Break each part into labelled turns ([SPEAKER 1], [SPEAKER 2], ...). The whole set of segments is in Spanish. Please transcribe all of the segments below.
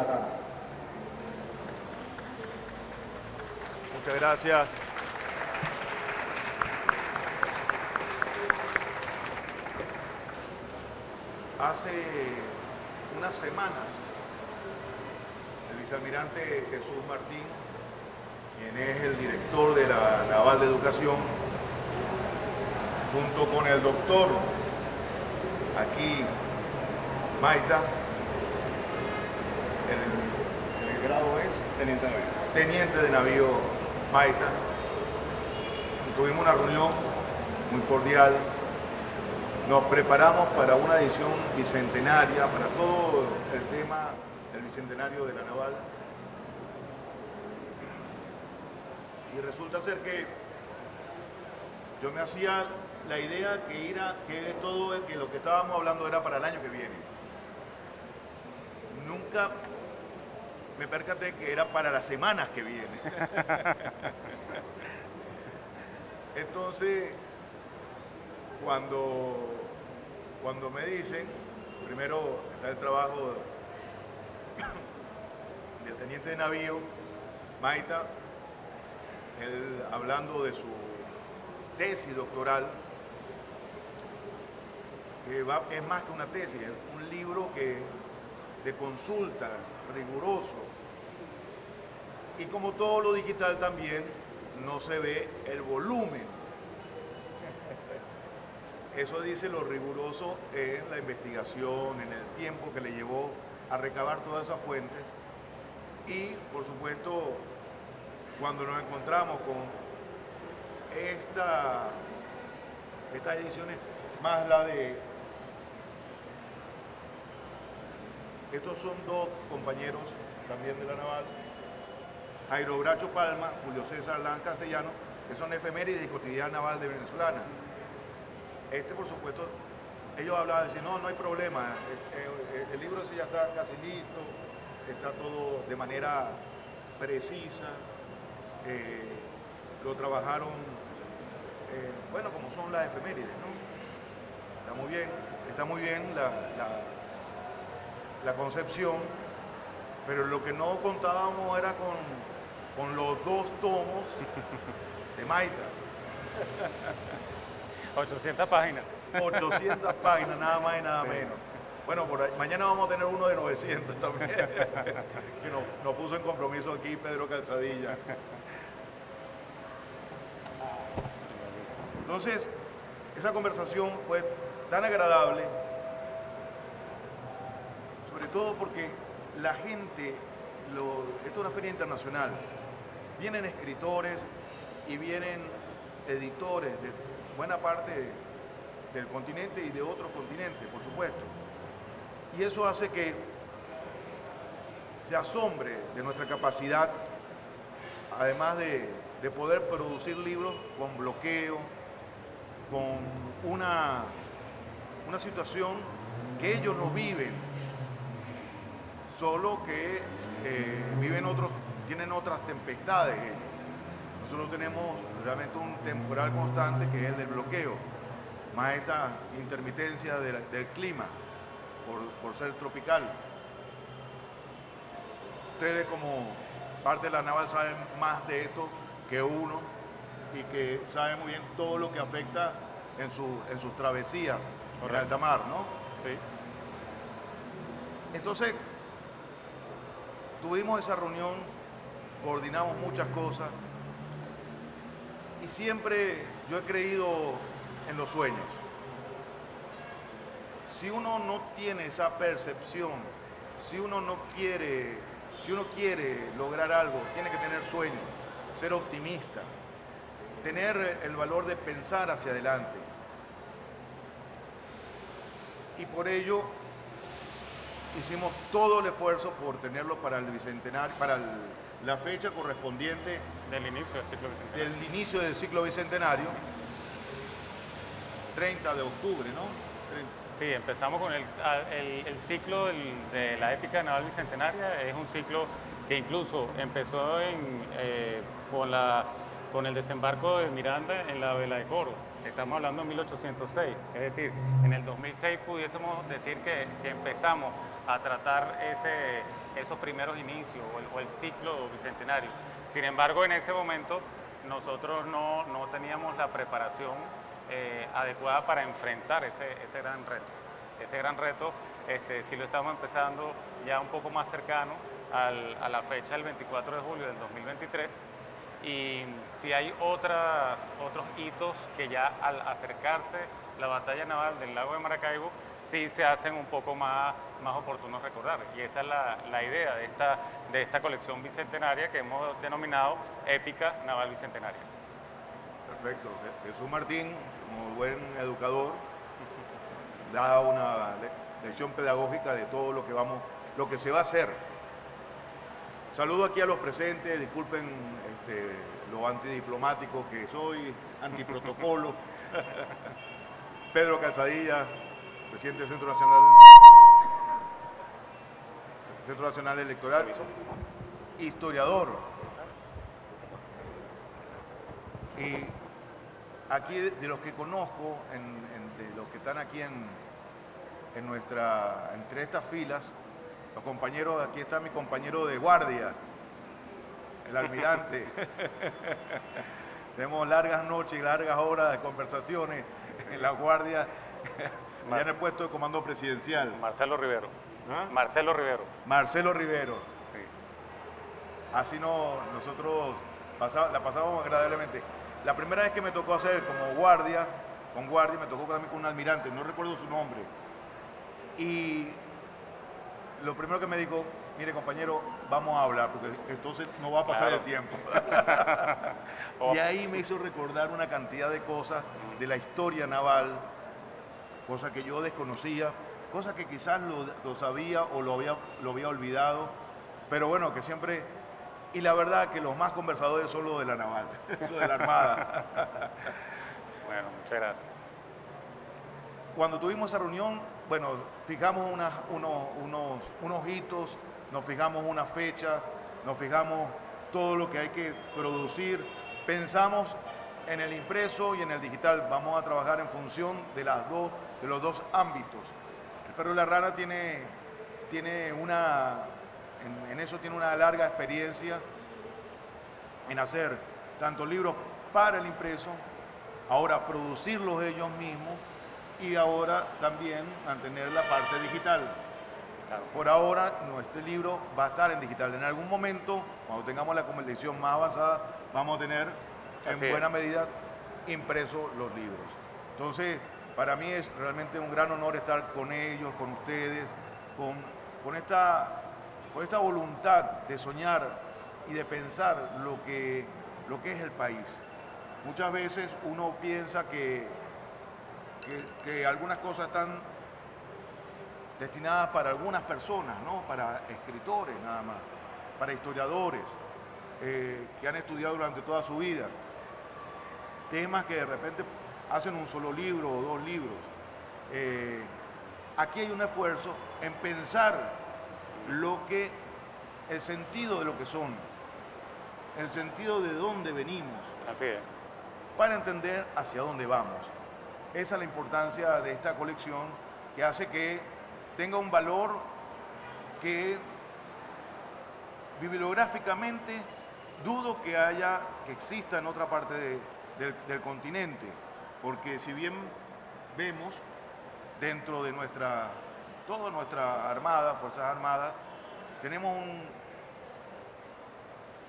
[SPEAKER 1] acá.
[SPEAKER 2] Muchas gracias. Hace unas semanas, el vicealmirante Jesús Martín, quien es el director de la Naval de Educación, junto con el doctor aquí, Maita, el grado es
[SPEAKER 3] Teniente navío.
[SPEAKER 2] teniente de navío Maita. Tuvimos una reunión muy cordial. Nos preparamos para una edición bicentenaria, para todo el tema del bicentenario de la Naval. Y resulta ser que yo me hacía la idea que lo que estábamos hablando era para el año que viene. Nunca me percaté que era para las semanas que vienen. Entonces, cuando me dicen, primero está el trabajo del teniente de navío, Maita, él hablando de su tesis doctoral, que es más que una tesis, es un libro de consulta, riguroso. Y como todo lo digital también, no se ve el volumen. Eso dice lo riguroso en la investigación, en el tiempo que le llevó a recabar todas esas fuentes. Y, por supuesto, cuando nos encontramos con estas ediciones, más la de... Estos son dos compañeros también de la Naval, Jairo Bracho Palma, Julio César Lán Castellano, que son efemérides y cotidiana naval de venezolana. Por supuesto, ellos hablaban de decir, no hay problema, el libro sí ya está casi listo, está todo de manera precisa, lo trabajaron, bueno, como son las efemérides, ¿no? Está muy bien la concepción, pero lo que no contábamos era con los 2 tomos de Maita.
[SPEAKER 3] 800 páginas.
[SPEAKER 2] 800 páginas, nada más y nada menos. Bueno, mañana vamos a tener uno de 900 también, que nos puso en compromiso aquí Pedro Calzadilla. Entonces, esa conversación fue tan agradable, sobre todo porque la gente, esto es una feria internacional, vienen escritores y vienen editores de buena parte del continente y de otros continentes, por supuesto. Y eso hace que se asombre de nuestra capacidad, además de poder producir libros con bloqueo, con una situación que ellos no viven, solo que tienen otras tempestades ellos. Nosotros tenemos realmente un temporal constante que es el del bloqueo, más esta intermitencia del clima por ser tropical. Ustedes como parte de la naval saben más de esto que uno y que saben muy bien todo lo que afecta en sus travesías en alta mar, ¿no?
[SPEAKER 3] Sí.
[SPEAKER 2] Entonces, tuvimos esa reunión, coordinamos muchas cosas y siempre yo he creído en los sueños. Si uno no tiene esa percepción, si uno quiere lograr algo, tiene que tener sueños, ser optimista, tener el valor de pensar hacia adelante. Y por ello hicimos todo el esfuerzo por tenerlo para el bicentenario, para la fecha correspondiente
[SPEAKER 3] Del inicio del ciclo bicentenario.
[SPEAKER 2] del inicio del ciclo bicentenario, 30 de octubre, ¿no?
[SPEAKER 3] Sí, empezamos con el ciclo de la épica naval bicentenaria. Es un ciclo que incluso empezó con con el desembarco de Miranda en la vela de Coro. Estamos hablando de 1806, es decir, en el 2006 pudiésemos decir que empezamos a tratar esos primeros inicios o el ciclo bicentenario. Sin embargo, en ese momento nosotros no teníamos la preparación adecuada para enfrentar ese gran reto. Ese gran reto sí lo estamos empezando ya un poco más cercano a la fecha del 24 de julio del 2023, y si hay otros hitos que ya al acercarse la batalla naval del lago de Maracaibo sí se hacen un poco más oportunos recordar, y esa es la idea de esta colección bicentenaria que hemos denominado Épica Naval Bicentenaria.
[SPEAKER 2] Perfecto. Jesús Martín, como buen educador, da una lección pedagógica de todo lo que se va a hacer. Saludo aquí a los presentes, disculpen lo antidiplomático que soy, antiprotocolo. Pedro Calzadilla, presidente del Centro Nacional Electoral, historiador. Y aquí de los que conozco, de los que están aquí entre estas filas, los compañeros, aquí está mi compañero de guardia, el almirante. Tenemos largas noches y largas horas de conversaciones en la guardia, ya en el puesto de comando presidencial.
[SPEAKER 3] Marcelo Rivero.
[SPEAKER 2] ¿Ah?
[SPEAKER 3] Marcelo Rivero.
[SPEAKER 2] Marcelo Rivero.
[SPEAKER 3] Sí.
[SPEAKER 2] Así nosotros la pasamos agradablemente. La primera vez que me tocó hacer con guardia, me tocó también con un almirante, no recuerdo su nombre. Y lo primero que me dijo, mire compañero, vamos a hablar, porque entonces no va a pasar el tiempo. Y ahí me hizo recordar una cantidad de cosas de la historia naval, cosas que yo desconocía, cosas que quizás lo sabía o lo había olvidado, pero bueno, que siempre... Y la verdad que los más conversadores son los de la naval, los de la Armada.
[SPEAKER 3] Bueno, muchas gracias.
[SPEAKER 2] Cuando tuvimos esa reunión, bueno, fijamos unos hitos, nos fijamos una fecha, nos fijamos todo lo que hay que producir, pensamos en el impreso y en el digital, vamos a trabajar en función de los dos ámbitos. El Perro y la Rana tiene una larga experiencia en hacer tanto libros para el impreso, ahora producirlos ellos mismos y ahora también mantener la parte digital. Claro. Por ahora, nuestro libro va a estar en digital. En algún momento, cuando tengamos la edición más avanzada, vamos a tener en buena medida impresos los libros. Entonces, para mí es realmente un gran honor estar con ellos, con ustedes, con esta voluntad de soñar y de pensar lo que es el país. Muchas veces uno piensa que algunas cosas están destinadas para algunas personas, ¿no? Para escritores nada más, para historiadores que han estudiado durante toda su vida. Temas que de repente hacen un solo libro o dos libros. Aquí hay un esfuerzo en pensar el sentido de lo que son, el sentido de dónde venimos.
[SPEAKER 3] Así es.
[SPEAKER 2] Para entender hacia dónde vamos. Esa es la importancia de esta colección, que hace que tenga un valor que bibliográficamente dudo que exista en otra parte del continente, porque si bien vemos dentro de toda nuestra armada, Fuerzas Armadas, tenemos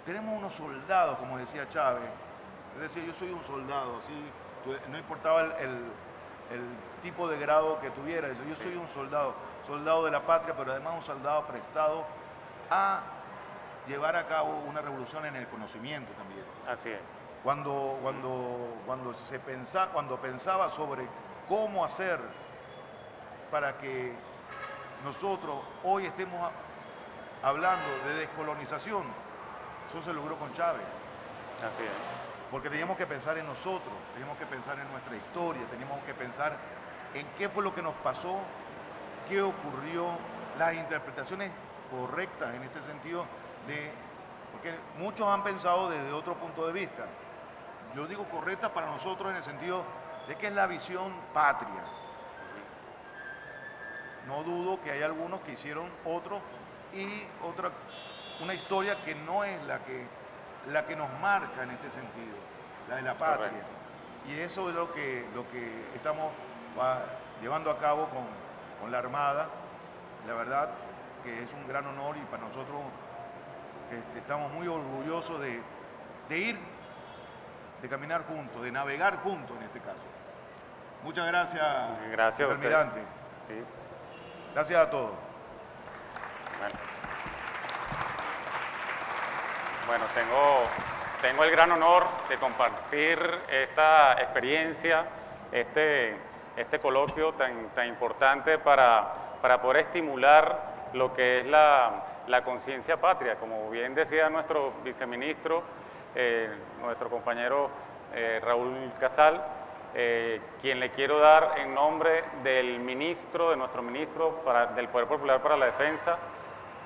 [SPEAKER 2] unos soldados, como decía Chávez. Es decir, yo soy un soldado, así, no importaba el tipo de grado que tuviera, yo soy un soldado de la patria, pero además un soldado prestado a llevar a cabo una revolución en el conocimiento también.
[SPEAKER 3] Así es.
[SPEAKER 2] Cuando pensaba sobre cómo hacer para que nosotros hoy estemos hablando de descolonización, eso se logró con Chávez.
[SPEAKER 3] Así es.
[SPEAKER 2] Porque teníamos que pensar en nosotros, teníamos que pensar en nuestra historia, teníamos que pensar en qué fue lo que nos pasó, qué ocurrió, las interpretaciones correctas en este sentido, porque muchos han pensado desde otro punto de vista. yo digo correcta para nosotros en el sentido de que es la visión patria. No dudo que hay algunos que hicieron otro y una historia que no es la que nos marca en este sentido, la de la patria.
[SPEAKER 3] Correcto.
[SPEAKER 2] Y eso es lo que estamos llevando a cabo con la Armada. La verdad que es un gran honor y para nosotros estamos muy orgullosos de ir, de caminar juntos, de navegar juntos en este caso. Muchas gracias,
[SPEAKER 3] Gracias a usted.
[SPEAKER 2] almirante.
[SPEAKER 3] Sí.
[SPEAKER 2] Gracias a todos.
[SPEAKER 3] Bueno, tengo el gran honor de compartir esta experiencia, este coloquio tan importante para poder estimular lo que es la conciencia patria. Como bien decía nuestro viceministro, nuestro compañero Raúl Casal, quien le quiero dar en nombre de nuestro ministro del Poder Popular para la Defensa,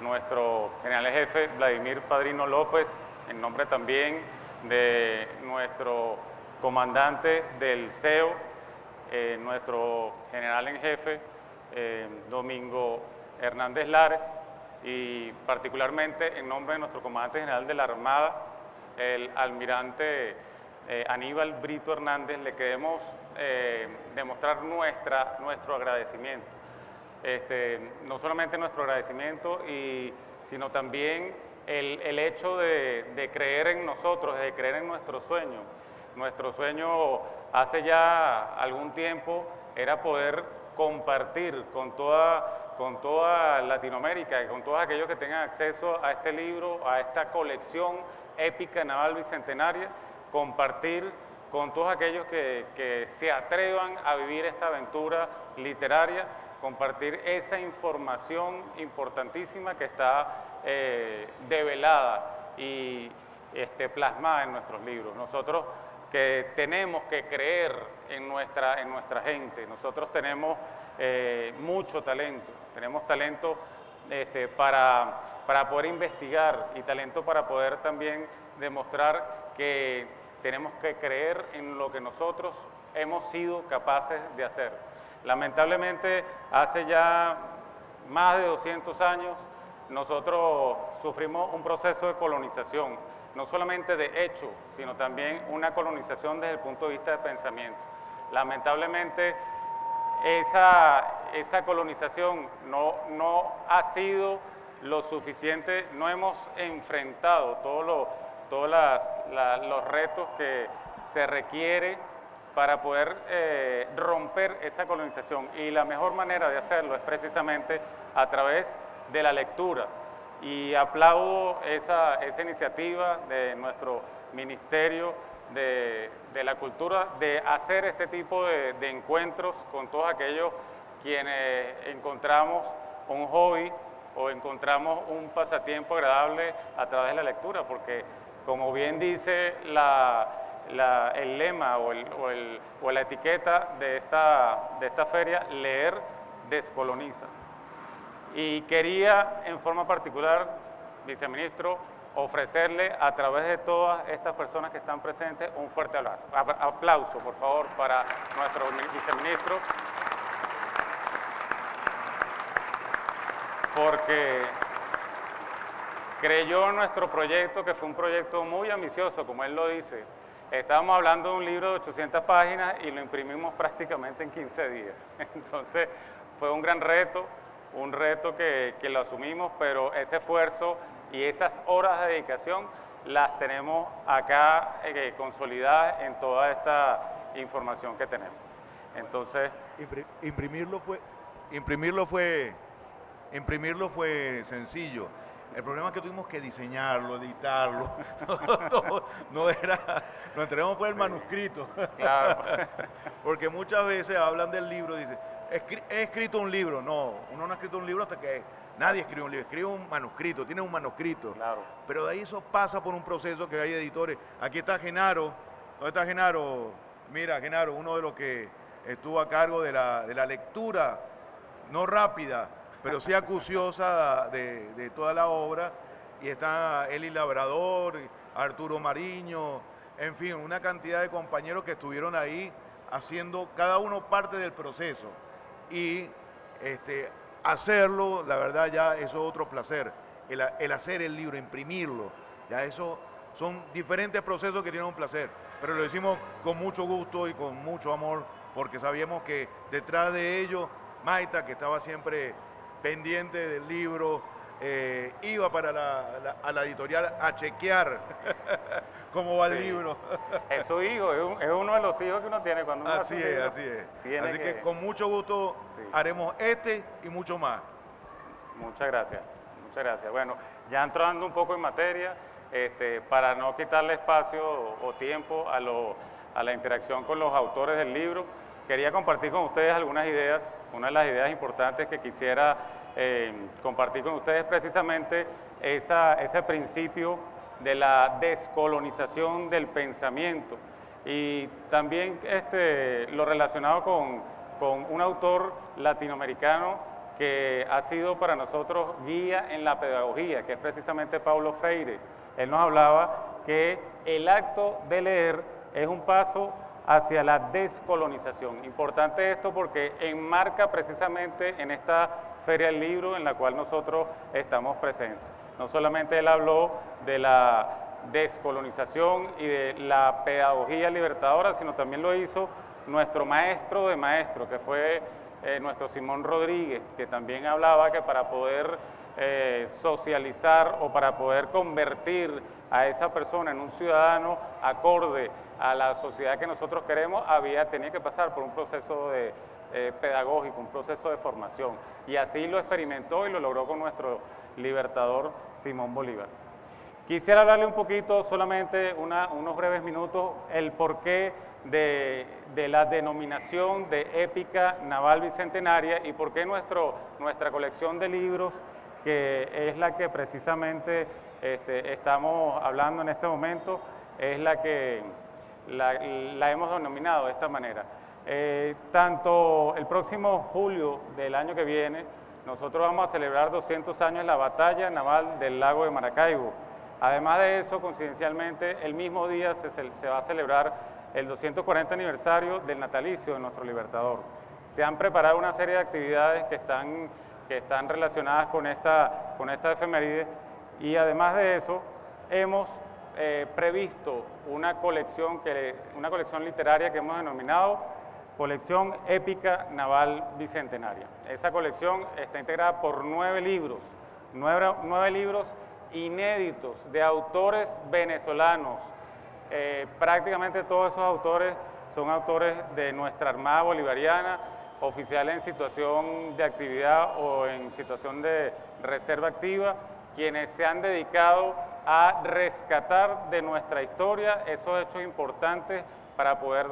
[SPEAKER 3] nuestro general jefe Vladimir Padrino López, en nombre también de nuestro comandante del CEO, nuestro general en jefe Domingo Hernández Lares, y particularmente en nombre de nuestro comandante general de la Armada, el almirante Aníbal Brito Hernández, le queremos demostrar nuestro agradecimiento. No solamente nuestro agradecimiento, sino también el hecho de creer en nosotros, de creer en nuestro sueño. Nuestro sueño hace ya algún tiempo era poder compartir con toda Latinoamérica y con todos aquellos que tengan acceso a este libro, a esta colección épica naval bicentenaria, compartir con todos aquellos que se atrevan a vivir esta aventura literaria, compartir esa información importantísima que está develada y plasmada en nuestros libros. Nosotros que tenemos que creer en nuestra gente, nosotros tenemos mucho talento, tenemos talento para poder investigar y talento para poder también demostrar que tenemos que creer en lo que nosotros hemos sido capaces de hacer. Lamentablemente, hace ya más de 200 años, nosotros sufrimos un proceso de colonización, no solamente de hecho, sino también una colonización desde el punto de vista de pensamiento. Lamentablemente, esa colonización no ha sido lo suficiente, no hemos enfrentado todos los retos que se requiere para poder romper esa colonización, y la mejor manera de hacerlo es precisamente a través de la lectura, y aplaudo esa iniciativa de nuestro Ministerio de la Cultura de hacer este tipo de encuentros con todos aquellos quienes encontramos un hobby o encontramos un pasatiempo agradable a través de la lectura, porque como bien dice el lema o la etiqueta de esta feria, leer descoloniza. Y quería en forma particular, viceministro, ofrecerle a través de todas estas personas que están presentes un fuerte aplauso, por favor, para nuestro viceministro, porque creyó en nuestro proyecto, que fue un proyecto muy ambicioso, como él lo dice. Estábamos hablando de un libro de 800 páginas y lo imprimimos prácticamente en 15 días. Entonces, fue un gran reto, que lo asumimos, pero ese esfuerzo y esas horas de dedicación las tenemos acá consolidadas en toda esta información que tenemos. Entonces,
[SPEAKER 2] imprimirlo fue sencillo. El problema es que tuvimos que diseñarlo, editarlo. Lo entregamos fue el manuscrito.
[SPEAKER 3] claro.
[SPEAKER 2] Porque muchas veces hablan del libro y dicen, he escrito un libro. No, uno no ha escrito un libro hasta que nadie escribe un libro. Escribe un manuscrito, tiene un manuscrito.
[SPEAKER 3] Claro.
[SPEAKER 2] Pero de ahí eso pasa por un proceso que hay editores. Aquí está Genaro. ¿Dónde está Genaro? Mira, Genaro, uno de los que estuvo a cargo de la lectura, no rápida, pero sí acuciosa de toda la obra, y está Eli Labrador, Arturo Mariño, en fin, una cantidad de compañeros que estuvieron ahí haciendo cada uno parte del proceso. Y hacerlo, la verdad ya eso es otro placer, el hacer el libro, imprimirlo, ya eso son diferentes procesos que tienen un placer, pero lo hicimos con mucho gusto y con mucho amor, porque sabíamos que detrás de ello, Maita, que estaba siempre pendiente del libro, iba para a la editorial a chequear cómo va el libro.
[SPEAKER 3] Es su hijo, es uno de los hijos que uno tiene cuando uno
[SPEAKER 2] Así
[SPEAKER 3] hace un libro,
[SPEAKER 2] es, así es. Así que con mucho gusto haremos y mucho más.
[SPEAKER 3] Muchas gracias, muchas gracias. Bueno, ya entrando un poco en materia, para no quitarle espacio o tiempo a la interacción con los autores del libro, quería compartir con ustedes algunas ideas. Una de las ideas importantes que quisiera compartir con ustedes precisamente ese principio de la descolonización del pensamiento y también lo relacionado con un autor latinoamericano que ha sido para nosotros guía en la pedagogía, que es precisamente Paulo Freire. Él nos hablaba que el acto de leer es un paso hacia la descolonización. Importante esto porque enmarca precisamente en esta Feria del Libro en la cual nosotros estamos presentes. No solamente él habló de la descolonización y de la pedagogía libertadora, sino también lo hizo nuestro maestro de maestros, que fue nuestro Simón Rodríguez, que también hablaba que para poder socializar o para poder convertir a esa persona en un ciudadano acorde a la sociedad que nosotros queremos, tenía que pasar por un proceso pedagógico, un proceso de formación. Y así lo experimentó y lo logró con nuestro libertador Simón Bolívar. Quisiera hablarle un poquito, solamente unos breves minutos, el porqué de la denominación de épica naval bicentenaria y por qué nuestra colección de libros, que es la que precisamente estamos hablando en este momento, es la que la hemos denominado de esta manera. Tanto el próximo julio del año que viene, nosotros vamos a celebrar 200 años de la batalla naval del lago de Maracaibo. Además de eso, coincidencialmente, el mismo día se va a celebrar el 240 aniversario del natalicio de nuestro libertador. Se han preparado una serie de actividades que están relacionadas con esta efeméride y además de eso, hemos previsto una colección literaria que hemos denominado Colección Épica Naval Bicentenaria. Esa colección está integrada por 9 libros, 9 libros inéditos de autores venezolanos. Prácticamente todos esos autores son autores de nuestra Armada Bolivariana, oficiales en situación de actividad o en situación de reserva activa, quienes se han dedicado a rescatar de nuestra historia esos hechos importantes para poder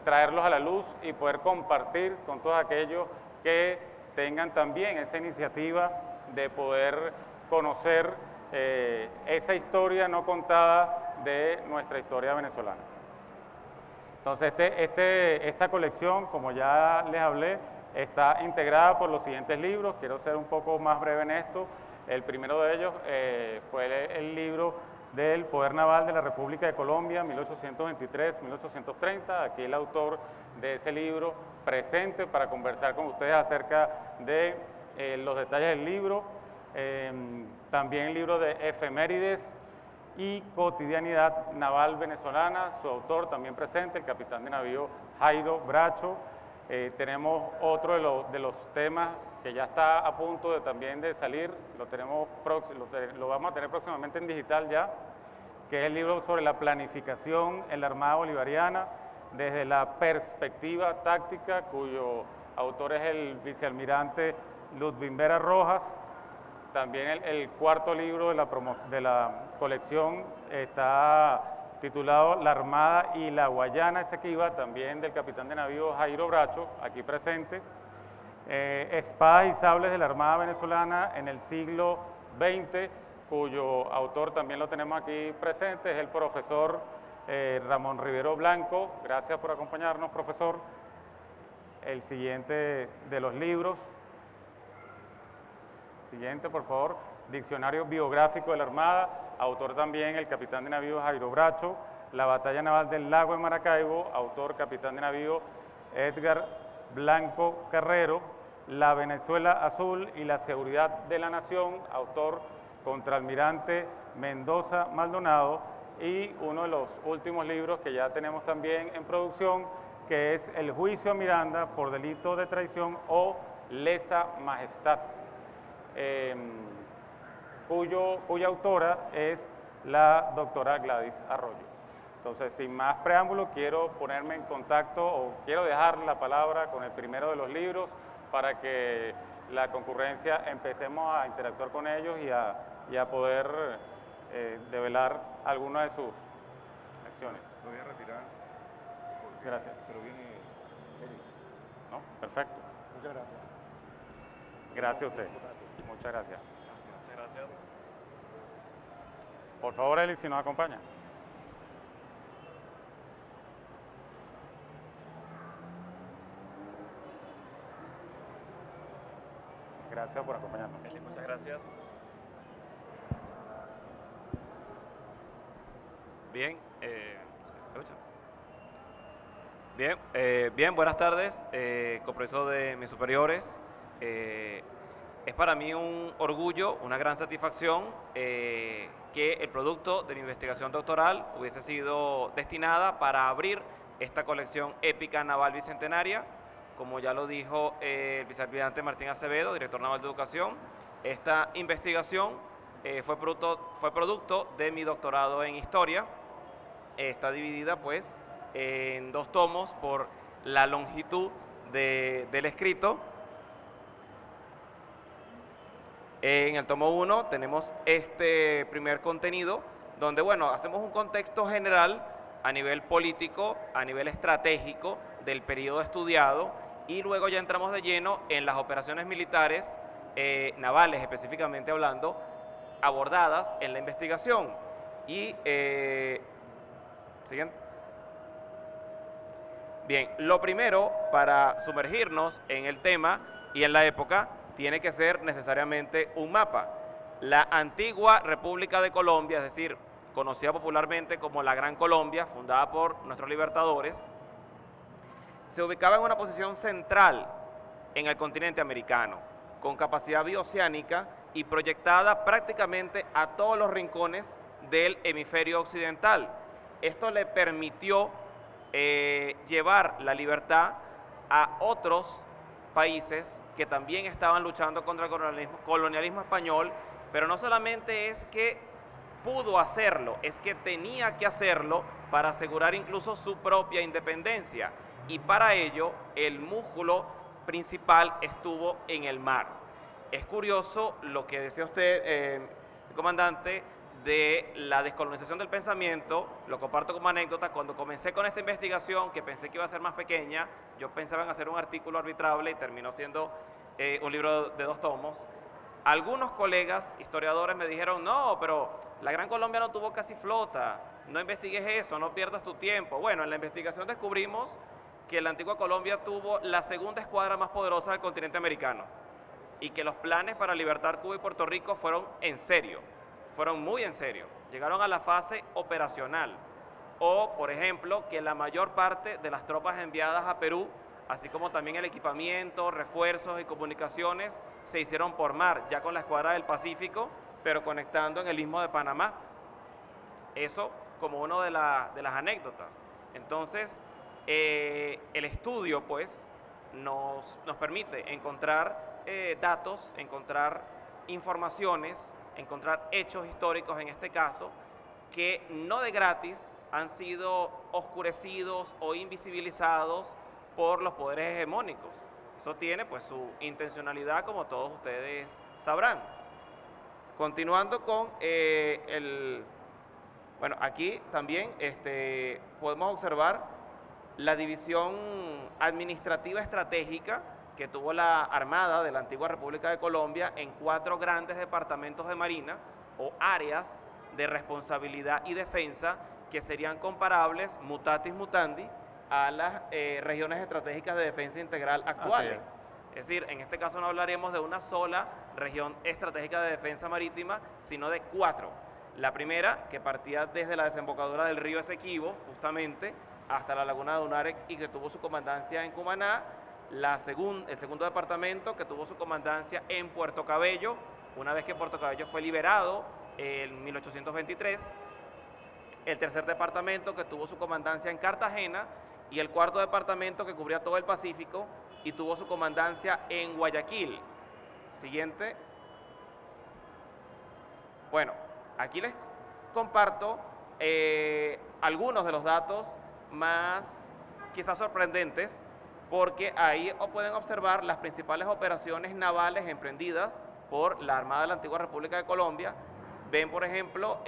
[SPEAKER 3] traerlos a la luz y poder compartir con todos aquellos que tengan también esa iniciativa de poder conocer esa historia no contada de nuestra historia venezolana. Entonces, esta colección, como ya les hablé, está integrada por los siguientes libros. Quiero ser un poco más breve en esto. El primero de ellos fue el libro del Poder Naval de la República de Colombia, 1823-1830. Aquí el autor de ese libro presente para conversar con ustedes acerca de los detalles del libro. También el libro de Efemérides y Cotidianidad Naval Venezolana, su autor también presente, el capitán de navío Jairo Bracho. Tenemos otro de los temas que ya está a punto también de salir, lo vamos a tener próximamente en digital ya, que es el libro sobre la planificación en la Armada Bolivariana desde la perspectiva táctica, cuyo autor es el vicealmirante Ludwig Vera Rojas. También el cuarto libro de la colección está titulado La Armada y la Guayana Esequiba, también del capitán de navío Jairo Bracho, aquí presente. Espadas y sables de la Armada Venezolana en el siglo XX, cuyo autor también lo tenemos aquí presente, es el profesor Ramón Rivero Blanco. Gracias por acompañarnos, profesor. El siguiente de los libros. Siguiente, por favor. Diccionario biográfico de la Armada, autor también el capitán de navío Jairo Bracho. La batalla naval del lago de Maracaibo, autor capitán de navío Edgar Blanco Carrero. La Venezuela Azul y la seguridad de la nación, autor contraalmirante Mendoza Maldonado. Y uno de los últimos libros que ya tenemos también en producción, que es El juicio a Miranda por delito de traición o lesa majestad, cuya autora es la doctora Gladys Arroyo. Entonces, sin más preámbulo, quiero ponerme en contacto o quiero dejar la palabra con el primero de los libros para que la concurrencia empecemos a interactuar con ellos y a poder develar alguna de sus lecciones.
[SPEAKER 2] Lo voy a retirar.
[SPEAKER 3] Gracias.
[SPEAKER 2] Pero viene Eric.
[SPEAKER 3] ¿No? Perfecto.
[SPEAKER 2] Muchas gracias.
[SPEAKER 3] Gracias a usted. Muchas gracias.
[SPEAKER 1] Muchas gracias.
[SPEAKER 3] Por favor, Eli, si nos acompaña. Gracias por acompañarnos.
[SPEAKER 1] Eli, muchas gracias. Bien, ¿se escucha? Bien, bien, buenas tardes, con permiso de mis superiores. Es para mí un orgullo, una gran satisfacción que el producto de mi investigación doctoral hubiese sido destinada para abrir esta colección épica naval bicentenaria. Como ya lo dijo el vicealmirante Martín Acevedo, director naval de educación, esta investigación fue producto de mi doctorado en historia. Está dividida pues en 2 tomos por la longitud del escrito. En el tomo 1 tenemos este primer contenido donde, bueno, hacemos un contexto general a nivel político, a nivel estratégico del periodo estudiado, y luego ya entramos de lleno en las operaciones militares, navales específicamente hablando, abordadas en la investigación. Y, siguiente. Bien, lo primero para sumergirnos en el tema y en la época tiene que ser necesariamente un mapa. La antigua República de Colombia, es decir, conocida popularmente como la Gran Colombia, fundada por nuestros libertadores, se ubicaba en una posición central en el continente americano, con capacidad bioceánica y proyectada prácticamente a todos los rincones del hemisferio occidental. Esto le permitió llevar la libertad a otros países que también estaban luchando contra el colonialismo español, pero no solamente es que pudo hacerlo, es que tenía que hacerlo para asegurar incluso su propia independencia, y para ello el músculo principal estuvo en el mar. Es curioso lo que decía usted, comandante, de la descolonización del pensamiento. Lo comparto como anécdota. Cuando comencé con esta investigación, que pensé que iba a ser más pequeña, yo pensaba en hacer un artículo arbitrable y terminó siendo un libro de 2 tomos. Algunos colegas historiadores me dijeron, no, pero la Gran Colombia no tuvo casi flota, no investigues eso, no pierdas tu tiempo. Bueno, en la investigación descubrimos que la antigua Colombia tuvo la segunda escuadra más poderosa del continente americano y que los planes para libertar Cuba y Puerto Rico fueron en serio, fueron muy en serio, llegaron a la fase operacional. O, por ejemplo, que la mayor parte de las tropas enviadas a Perú, así como también el equipamiento, refuerzos y comunicaciones, se hicieron por mar, ya con la escuadra del Pacífico, pero conectando en el Istmo de Panamá. Eso como una de las anécdotas. Entonces, el estudio, pues, nos permite encontrar datos, encontrar informaciones, encontrar hechos históricos en este caso, que no de gratis han sido oscurecidos o invisibilizados por los poderes hegemónicos. Eso tiene pues su intencionalidad, como todos ustedes sabrán. Continuando con bueno, aquí también podemos observar la división administrativa estratégica que tuvo la Armada de la antigua República de Colombia en 4 grandes departamentos de marina o áreas de responsabilidad y defensa que serían comparables, mutatis mutandi, a las regiones estratégicas de defensa integral actuales. Es decir, en este caso no hablaremos de una sola región estratégica de defensa marítima, sino de 4. La primera, que partía desde la desembocadura del río Esequibo, justamente, hasta la laguna de Unare y que tuvo su comandancia en Cumaná. El segundo departamento, que tuvo su comandancia en Puerto Cabello, una vez que Puerto Cabello fue liberado en 1823. El tercer departamento, que tuvo su comandancia en Cartagena, y el cuarto departamento, que cubría todo el Pacífico y tuvo su comandancia en Guayaquil. Siguiente. Bueno, aquí les comparto algunos de los datos más quizás sorprendentes, porque ahí pueden observar las principales operaciones navales emprendidas por la Armada de la Antigua República de Colombia. Ven, por ejemplo,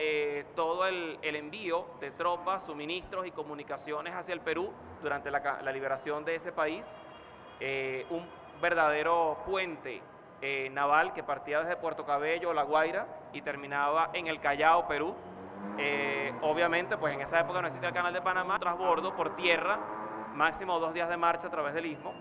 [SPEAKER 1] todo el envío de tropas, suministros y comunicaciones hacia el Perú durante la liberación de ese país. Un verdadero puente naval que partía desde Puerto Cabello, La Guaira, y terminaba en el Callao, Perú. Obviamente, pues en esa época no existía el Canal de Panamá, transbordo por tierra, máximo 2 días de marcha a través del Istmo,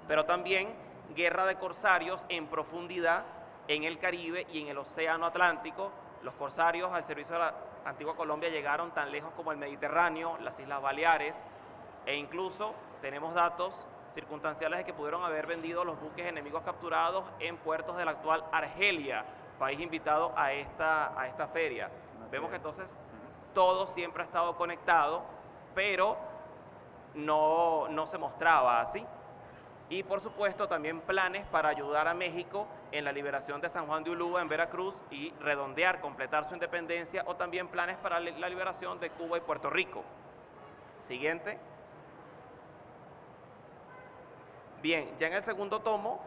[SPEAKER 1] pero también guerra de corsarios en profundidad en el Caribe y en el Océano Atlántico. Los corsarios al servicio de la Antigua Colombia llegaron tan lejos como el Mediterráneo, las Islas Baleares, e incluso tenemos datos circunstanciales de que pudieron haber vendido los buques enemigos capturados en puertos de la actual Argelia, país invitado a esta feria. Vemos que entonces todo siempre ha estado conectado, pero no se mostraba así. Y por supuesto también planes para ayudar a México en la liberación de San Juan de Ulúa en Veracruz y redondear, completar su independencia, o también planes para la liberación de Cuba y Puerto Rico. Siguiente. Bien, ya en el segundo tomo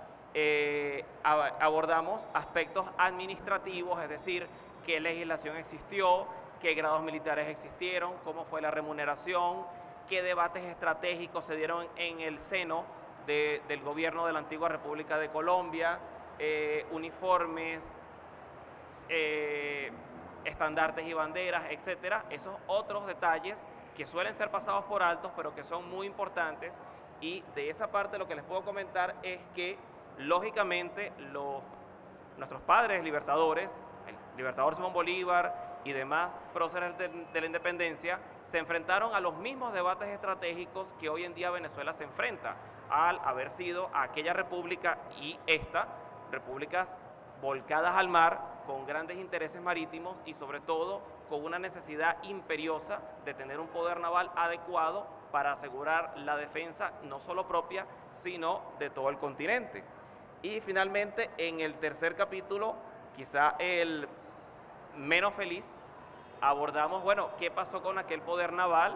[SPEAKER 1] abordamos aspectos administrativos, es decir, qué legislación existió, qué grados militares existieron, cómo fue la remuneración, qué debates estratégicos se dieron en el seno del gobierno de la Antigua República de Colombia, uniformes, estandartes y banderas, etcétera. Esos otros detalles que suelen ser pasados por altos, pero que son muy importantes. Y de esa parte lo que les puedo comentar es que, lógicamente, nuestros padres libertadores, el libertador Simón Bolívar y demás próceres de la independencia, se enfrentaron a los mismos debates estratégicos que hoy en día Venezuela se enfrenta, al haber sido aquella república y repúblicas volcadas al mar, con grandes intereses marítimos y sobre todo con una necesidad imperiosa de tener un poder naval adecuado para asegurar la defensa no solo propia, sino de todo el continente. Y finalmente, en el tercer capítulo, quizá el menos feliz, abordamos, bueno, qué pasó con aquel poder naval,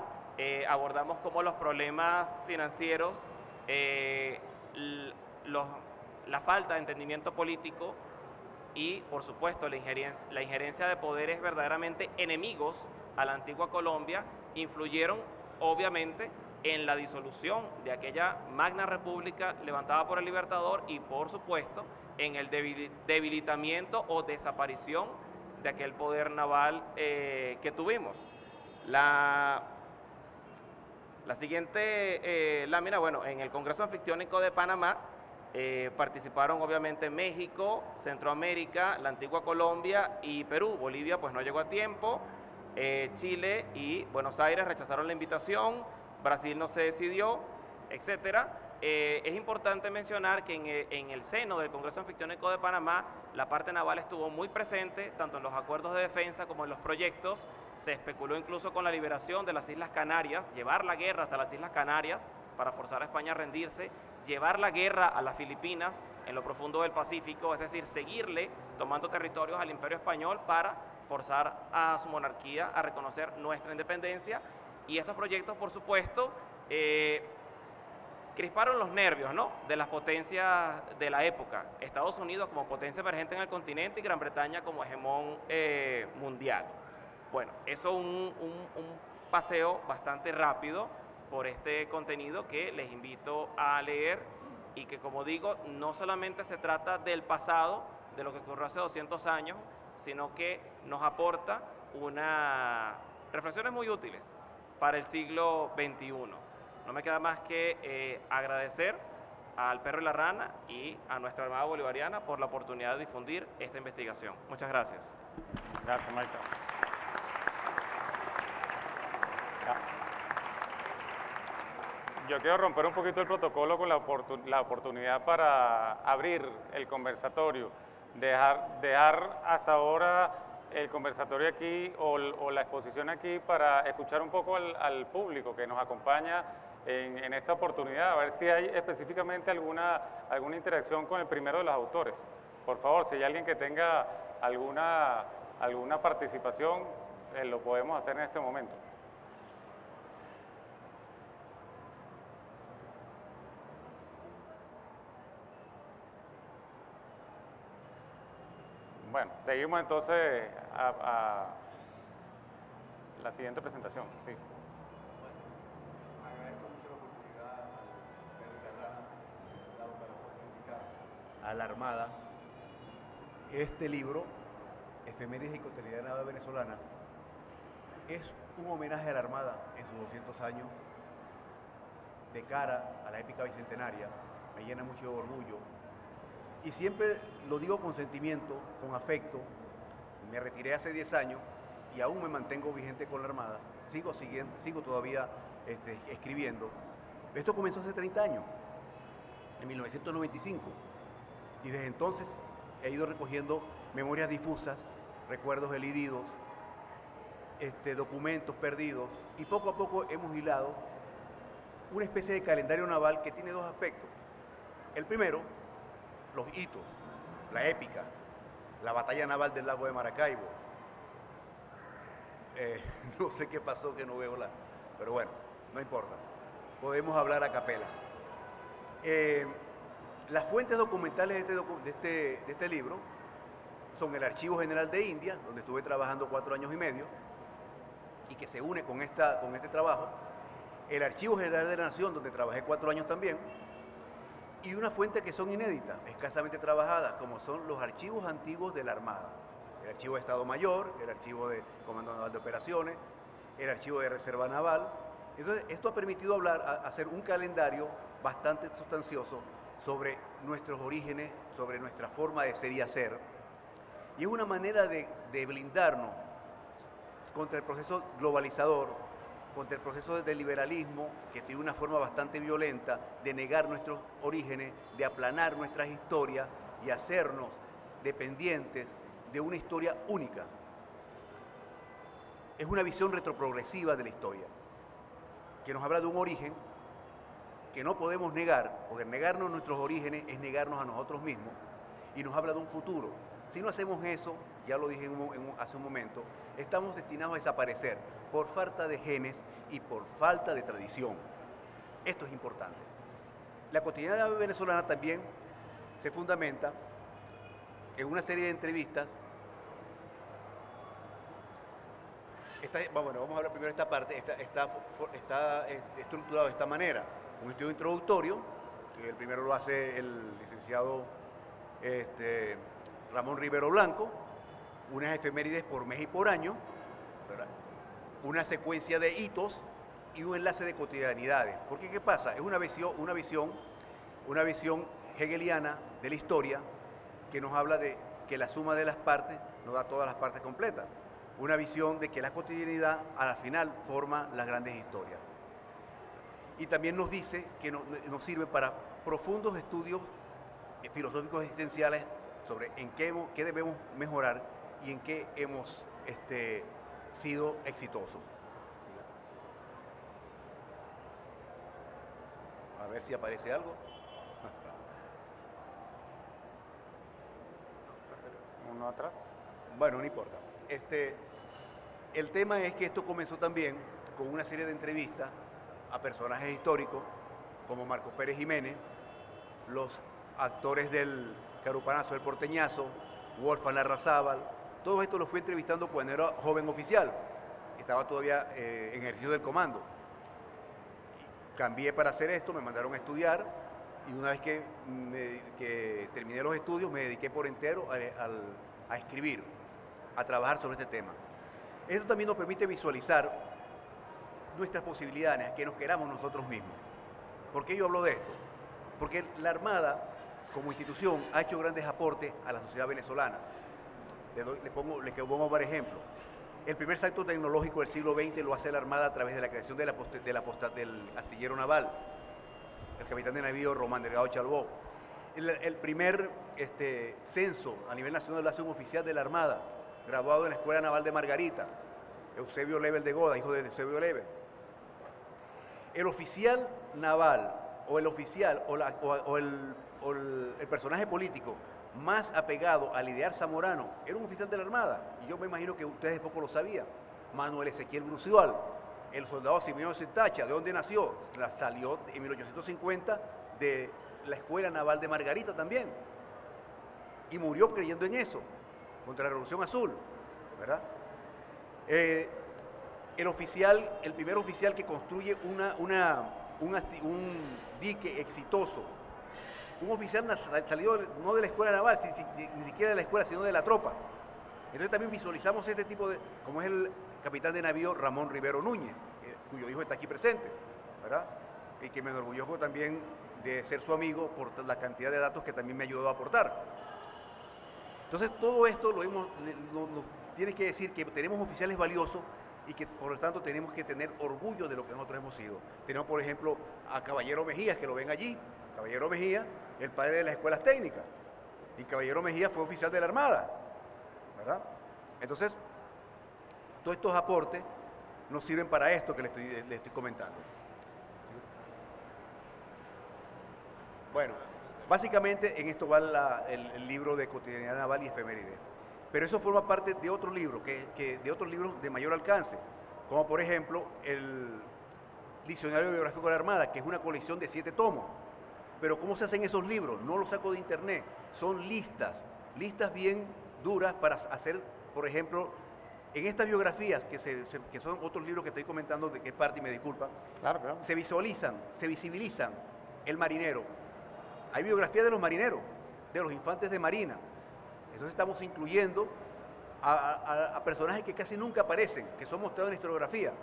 [SPEAKER 1] abordamos cómo los problemas financieros, la falta de entendimiento político y, por supuesto, la injerencia de poderes verdaderamente enemigos a la Antigua Colombia influyeron, obviamente, en la disolución de aquella magna república levantada por el Libertador y, por supuesto, en el debilitamiento o desaparición de aquel poder naval que tuvimos. La siguiente lámina, bueno, en el Congreso Anfictiónico de Panamá participaron obviamente México, Centroamérica, la Antigua Colombia y Perú. Bolivia pues no llegó a tiempo, Chile y Buenos Aires rechazaron la invitación, Brasil no se decidió, etcétera. Es importante mencionar que en el seno del Congreso Anfictiónico de Panamá la parte naval estuvo muy presente, tanto en los acuerdos de defensa como en los proyectos. Se especuló incluso con la liberación de las Islas Canarias, llevar la guerra hasta las Islas Canarias para forzar a España a rendirse, llevar la guerra a las Filipinas en lo profundo del Pacífico, es decir, seguirle tomando territorios al Imperio Español para forzar a su monarquía a reconocer nuestra independencia. Y estos proyectos, por supuesto, crisparon los nervios, ¿no?, de las potencias de la época. Estados Unidos como potencia emergente en el continente y Gran Bretaña como hegemón mundial. Bueno, eso un paseo bastante rápido por este contenido que les invito a leer y que, como digo, no solamente se trata del pasado, de lo que ocurrió hace 200 años, sino que nos aporta unas reflexiones muy útiles para el siglo XXI. No me queda más que agradecer al Perro y la Rana y a nuestra Armada Bolivariana por la oportunidad de difundir esta investigación. Muchas gracias.
[SPEAKER 3] Gracias, Maita. Yo quiero romper un poquito el protocolo con la oportunidad para abrir el conversatorio, dejar hasta ahora el conversatorio aquí o la exposición aquí para escuchar un poco al público que nos acompaña en esta oportunidad, a ver si hay específicamente alguna interacción con el primero de los autores. Por favor, si hay alguien que tenga alguna participación, lo podemos hacer en este momento. Bueno, seguimos entonces a la siguiente presentación. Sí.
[SPEAKER 4] Agradezco mucho la oportunidad al Pedro Carrana que me ha dado para poder publicar a la Armada este libro, Efemérides y Cotidianidad Naval Venezolana. Es un homenaje a la Armada en sus 200 años de cara a la épica bicentenaria. Me llena mucho de orgullo. Y siempre lo digo con sentimiento, con afecto. Me retiré hace 10 años y aún me mantengo vigente con la Armada. Sigo todavía escribiendo. Esto comenzó hace 30 años, en 1995. Y desde entonces he ido recogiendo memorias difusas, recuerdos elididos, documentos perdidos. Y poco a poco hemos hilado una especie de calendario naval que tiene dos aspectos. El primero, los hitos, la épica, la batalla naval del lago de Maracaibo. No sé qué pasó que no veo pero bueno, no importa. Podemos hablar a capela. Las fuentes documentales de este libro son el Archivo General de India, donde estuve trabajando 4 años y medio, y que se une con este trabajo, el Archivo General de la Nación, donde trabajé 4 años también, y una fuente que son inéditas, escasamente trabajadas, como son los archivos antiguos de la Armada. El Archivo de Estado Mayor, el Archivo de Comando Naval de Operaciones, el Archivo de Reserva Naval. Entonces, esto ha permitido hacer un calendario bastante sustancioso sobre nuestros orígenes, sobre nuestra forma de ser y hacer. Y es una manera de blindarnos contra el proceso globalizador, contra el proceso del liberalismo, que tiene una forma bastante violenta de negar nuestros orígenes, de aplanar nuestras historias y hacernos dependientes de una historia única. Es una visión retroprogresiva de la historia, que nos habla de un origen que no podemos negar, porque negarnos nuestros orígenes es negarnos a nosotros mismos, y nos habla de un futuro. Si no hacemos eso, ya lo dije hace un momento, estamos destinados a desaparecer por falta de genes y por falta de tradición. Esto es importante. La cotidianidad venezolana también se fundamenta en una serie de entrevistas. Vamos a hablar primero de esta parte. Está estructurado de esta manera. Un estudio introductorio, que el primero lo hace el licenciado Ramón Rivero Blanco, unas efemérides por mes y por año, ¿verdad? Una secuencia de hitos y un enlace de cotidianidades. Porque ¿qué pasa? Es una visión hegeliana de la historia que nos habla de que la suma de las partes nos da todas las partes completas. Una visión de que la cotidianidad al final forma las grandes historias. Y también nos dice que nos sirve para profundos estudios filosóficos existenciales sobre en qué debemos mejorar y en qué hemos sido exitosos. A ver si aparece algo.
[SPEAKER 3] Uno atrás.
[SPEAKER 4] Bueno, no importa. El tema es que esto comenzó también con una serie de entrevistas a personajes históricos como Marcos Pérez Jiménez, los actores del Carupanazo, del Porteñazo, Wolfgang Larrazábal. Todo esto lo fui entrevistando cuando era joven oficial. Estaba todavía en ejercicio del comando. Cambié para hacer esto, me mandaron a estudiar y una vez que terminé los estudios me dediqué por entero a escribir, a trabajar sobre este tema. Esto también nos permite visualizar nuestras posibilidades, que nos queramos nosotros mismos. ¿Por qué yo hablo de esto? Porque la Armada, como institución, ha hecho grandes aportes a la sociedad venezolana. Le pongo varios ejemplos. El primer salto tecnológico del siglo XX lo hace la Armada a través de la creación del astillero naval, el capitán de navío Román Delgado Chalbó. El primer censo a nivel nacional lo hace un oficial de la Armada, graduado en la Escuela Naval de Margarita, Eusebio Lebel de Goda, hijo de Eusebio Lebel. El oficial naval o el oficial o el personaje político más apegado al ideal zamorano era un oficial de la Armada, y yo me imagino que ustedes poco lo sabían, Manuel Ezequiel Brucial, el soldado Simeón Setacha. ¿De dónde nació? Salió en 1850 de la Escuela Naval de Margarita también, y murió creyendo en eso, contra la Revolución Azul, ¿verdad? El primer oficial que construye un dique exitoso, un oficial salido no de la escuela naval, ni siquiera de la escuela, sino de la tropa. Entonces también visualizamos este tipo de, como es el capitán de navío Ramón Rivero Núñez, cuyo hijo está aquí presente, ¿verdad? Y que me enorgullezco también de ser su amigo por la cantidad de datos que también me ayudó a aportar. Entonces todo esto nos tiene que decir que tenemos oficiales valiosos y que por lo tanto tenemos que tener orgullo de lo que nosotros hemos sido. Tenemos, por ejemplo, a Caballero Mejías, que lo ven allí. Caballero Mejía, el padre de las escuelas técnicas, y Caballero Mejía fue oficial de la Armada, ¿verdad? Entonces, todos estos aportes nos sirven para esto que le estoy comentando. Bueno, básicamente en esto va el libro de Cotidianidad Naval y Efemérides. Pero eso forma parte de otro libro, de otros libros de mayor alcance, como por ejemplo el Diccionario Biográfico de la Armada, que es una colección de 7 tomos. Pero ¿cómo se hacen esos libros? No los saco de internet, son listas bien duras para hacer, por ejemplo, en estas biografías, que son otros libros que estoy comentando, de qué parte, y me disculpa,
[SPEAKER 3] Claro, claro.
[SPEAKER 4] se visibilizan el marinero. Hay biografías de los marineros, de los infantes de marina. Entonces estamos incluyendo a personajes que casi nunca aparecen, que son mostrados en la historiografía,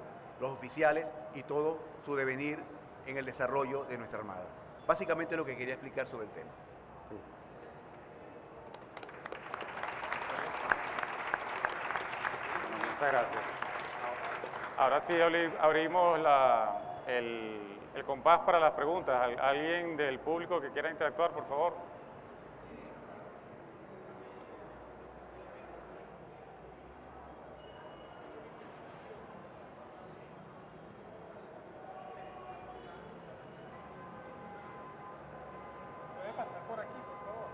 [SPEAKER 4] los oficiales y todo su devenir en el desarrollo de nuestra Armada. Básicamente lo que quería explicar sobre el tema.
[SPEAKER 3] Sí. Muchas gracias. Ahora sí abrimos el compás para las preguntas. ¿Alguien del público que quiera interactuar, por favor?
[SPEAKER 5] ¿Puede pasar por aquí, por favor?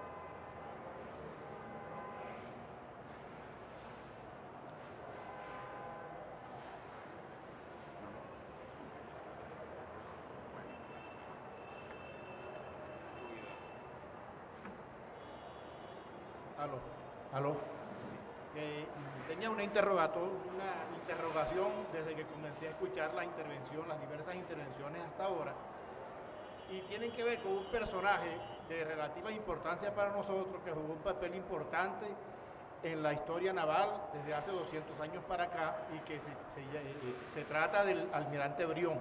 [SPEAKER 5] Aló. Tenía una interrogación desde que comencé a escuchar las diversas intervenciones hasta ahora, y tienen que ver con un personaje de relativa importancia para nosotros, que jugó un papel importante en la historia naval desde hace 200 años para acá, y que se trata del almirante Brión.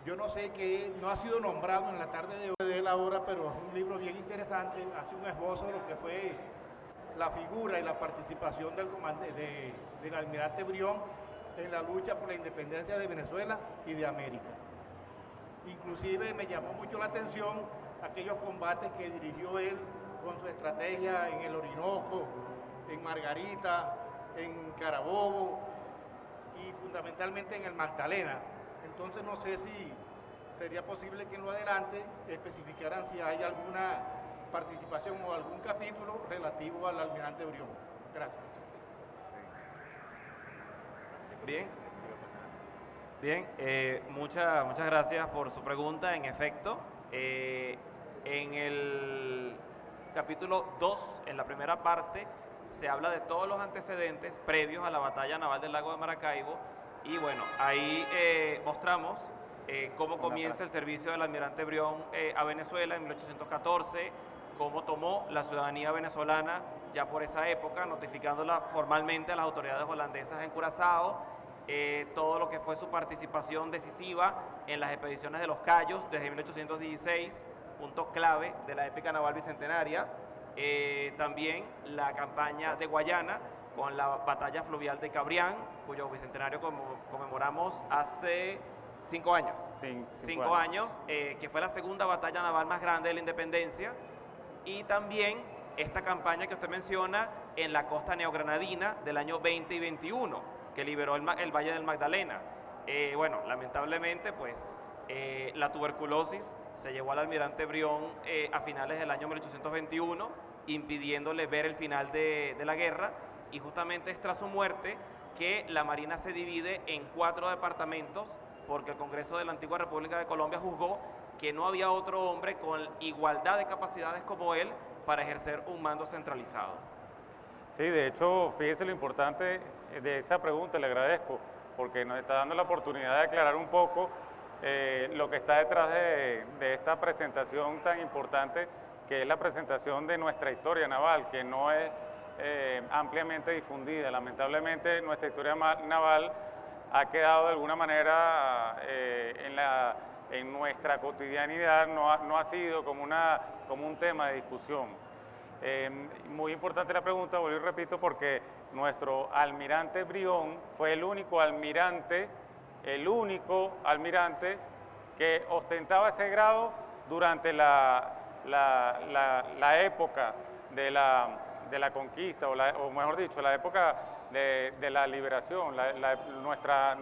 [SPEAKER 5] Yo no sé que no ha sido nombrado en la tarde de él ahora, pero es un libro bien interesante, hace un esbozo de lo que fue la figura y la participación del almirante Brión en la lucha por la independencia de Venezuela y de América. Inclusive me llamó mucho la atención aquellos combates que dirigió él con su estrategia en el Orinoco, en Margarita, en Carabobo y fundamentalmente en el Magdalena. Entonces no sé si sería posible que en lo adelante especificaran si hay alguna participación o algún capítulo relativo al almirante Brión. Gracias.
[SPEAKER 1] Bien, muchas gracias por su pregunta. En efecto, en el capítulo 2, en la primera parte, se habla de todos los antecedentes previos a la batalla naval del lago de Maracaibo, y bueno, ahí mostramos cómo comienza el servicio del almirante Brión a Venezuela en 1814, cómo tomó la ciudadanía venezolana ya por esa época, notificándola formalmente a las autoridades holandesas en Curazao, todo lo que fue su participación decisiva en las expediciones de los Cayos desde 1816, punto clave de la épica naval bicentenaria, también la campaña de Guayana, con la batalla fluvial de Cabrián, cuyo bicentenario conmemoramos hace 5 años. 5 años, que fue la segunda batalla naval más grande de la independencia, y también esta campaña que usted menciona en la costa neogranadina del año 20 y 21, que liberó el Valle del Magdalena. Bueno, lamentablemente, pues, la tuberculosis se llevó al almirante Brión a finales del año 1821, impidiéndole ver el final de la guerra, y justamente es tras su muerte que la Marina se divide en 4 departamentos, porque el Congreso de la Antigua República de Colombia juzgó que no había otro hombre con igualdad de capacidades como él para ejercer un mando centralizado.
[SPEAKER 3] Sí, de hecho, fíjese lo importante de esa pregunta, le agradezco, porque nos está dando la oportunidad de aclarar un poco lo que está detrás de esta presentación tan importante, que es la presentación de nuestra historia naval, que no es ampliamente difundida. Lamentablemente, nuestra historia naval ha quedado de alguna manera en nuestra cotidianidad, no ha sido como un tema de discusión. Muy importante la pregunta, vuelvo y repito, porque nuestro almirante Brión fue el único almirante que ostentaba ese grado durante la época de la conquista, o mejor dicho, la época de la liberación, nuestra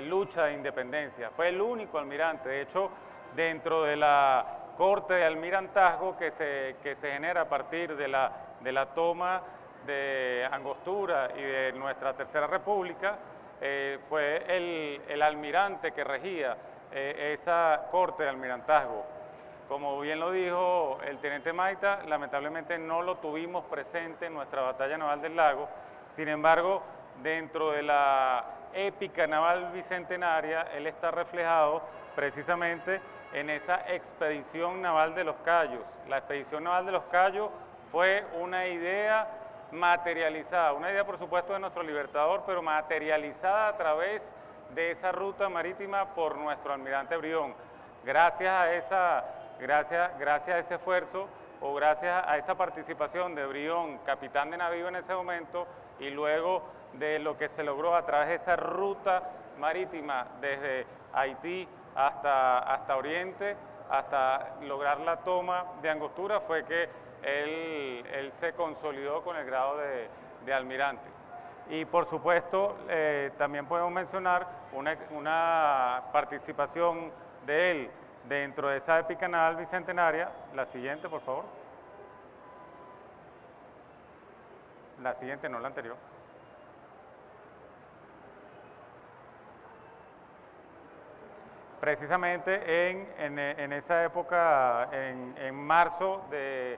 [SPEAKER 3] lucha de independencia. Fue el único almirante. De hecho, dentro de la corte de almirantazgo que se genera a partir de la toma de Angostura y de nuestra Tercera República, fue el almirante que regía esa corte de almirantazgo. Como bien lo dijo el teniente Maita, lamentablemente no lo tuvimos presente en nuestra batalla naval del Lago. Sin embargo, dentro de la épica naval bicentenaria, él está reflejado precisamente en esa expedición naval de los Cayos. La expedición naval de los Cayos fue una idea materializada, una idea por supuesto de nuestro libertador, pero materializada a través de esa ruta marítima por nuestro almirante Brión. Gracias a ese esfuerzo, o gracias a esa participación de Brión, capitán de navío en ese momento, y luego de lo que se logró a través de esa ruta marítima desde Haití hasta Oriente, hasta lograr la toma de Angostura, fue que él se consolidó con el grado de almirante. Y por supuesto, también podemos mencionar una participación de él dentro de esa épica naval bicentenaria. La siguiente, por favor. La siguiente, no la anterior. Precisamente en esa época, en marzo de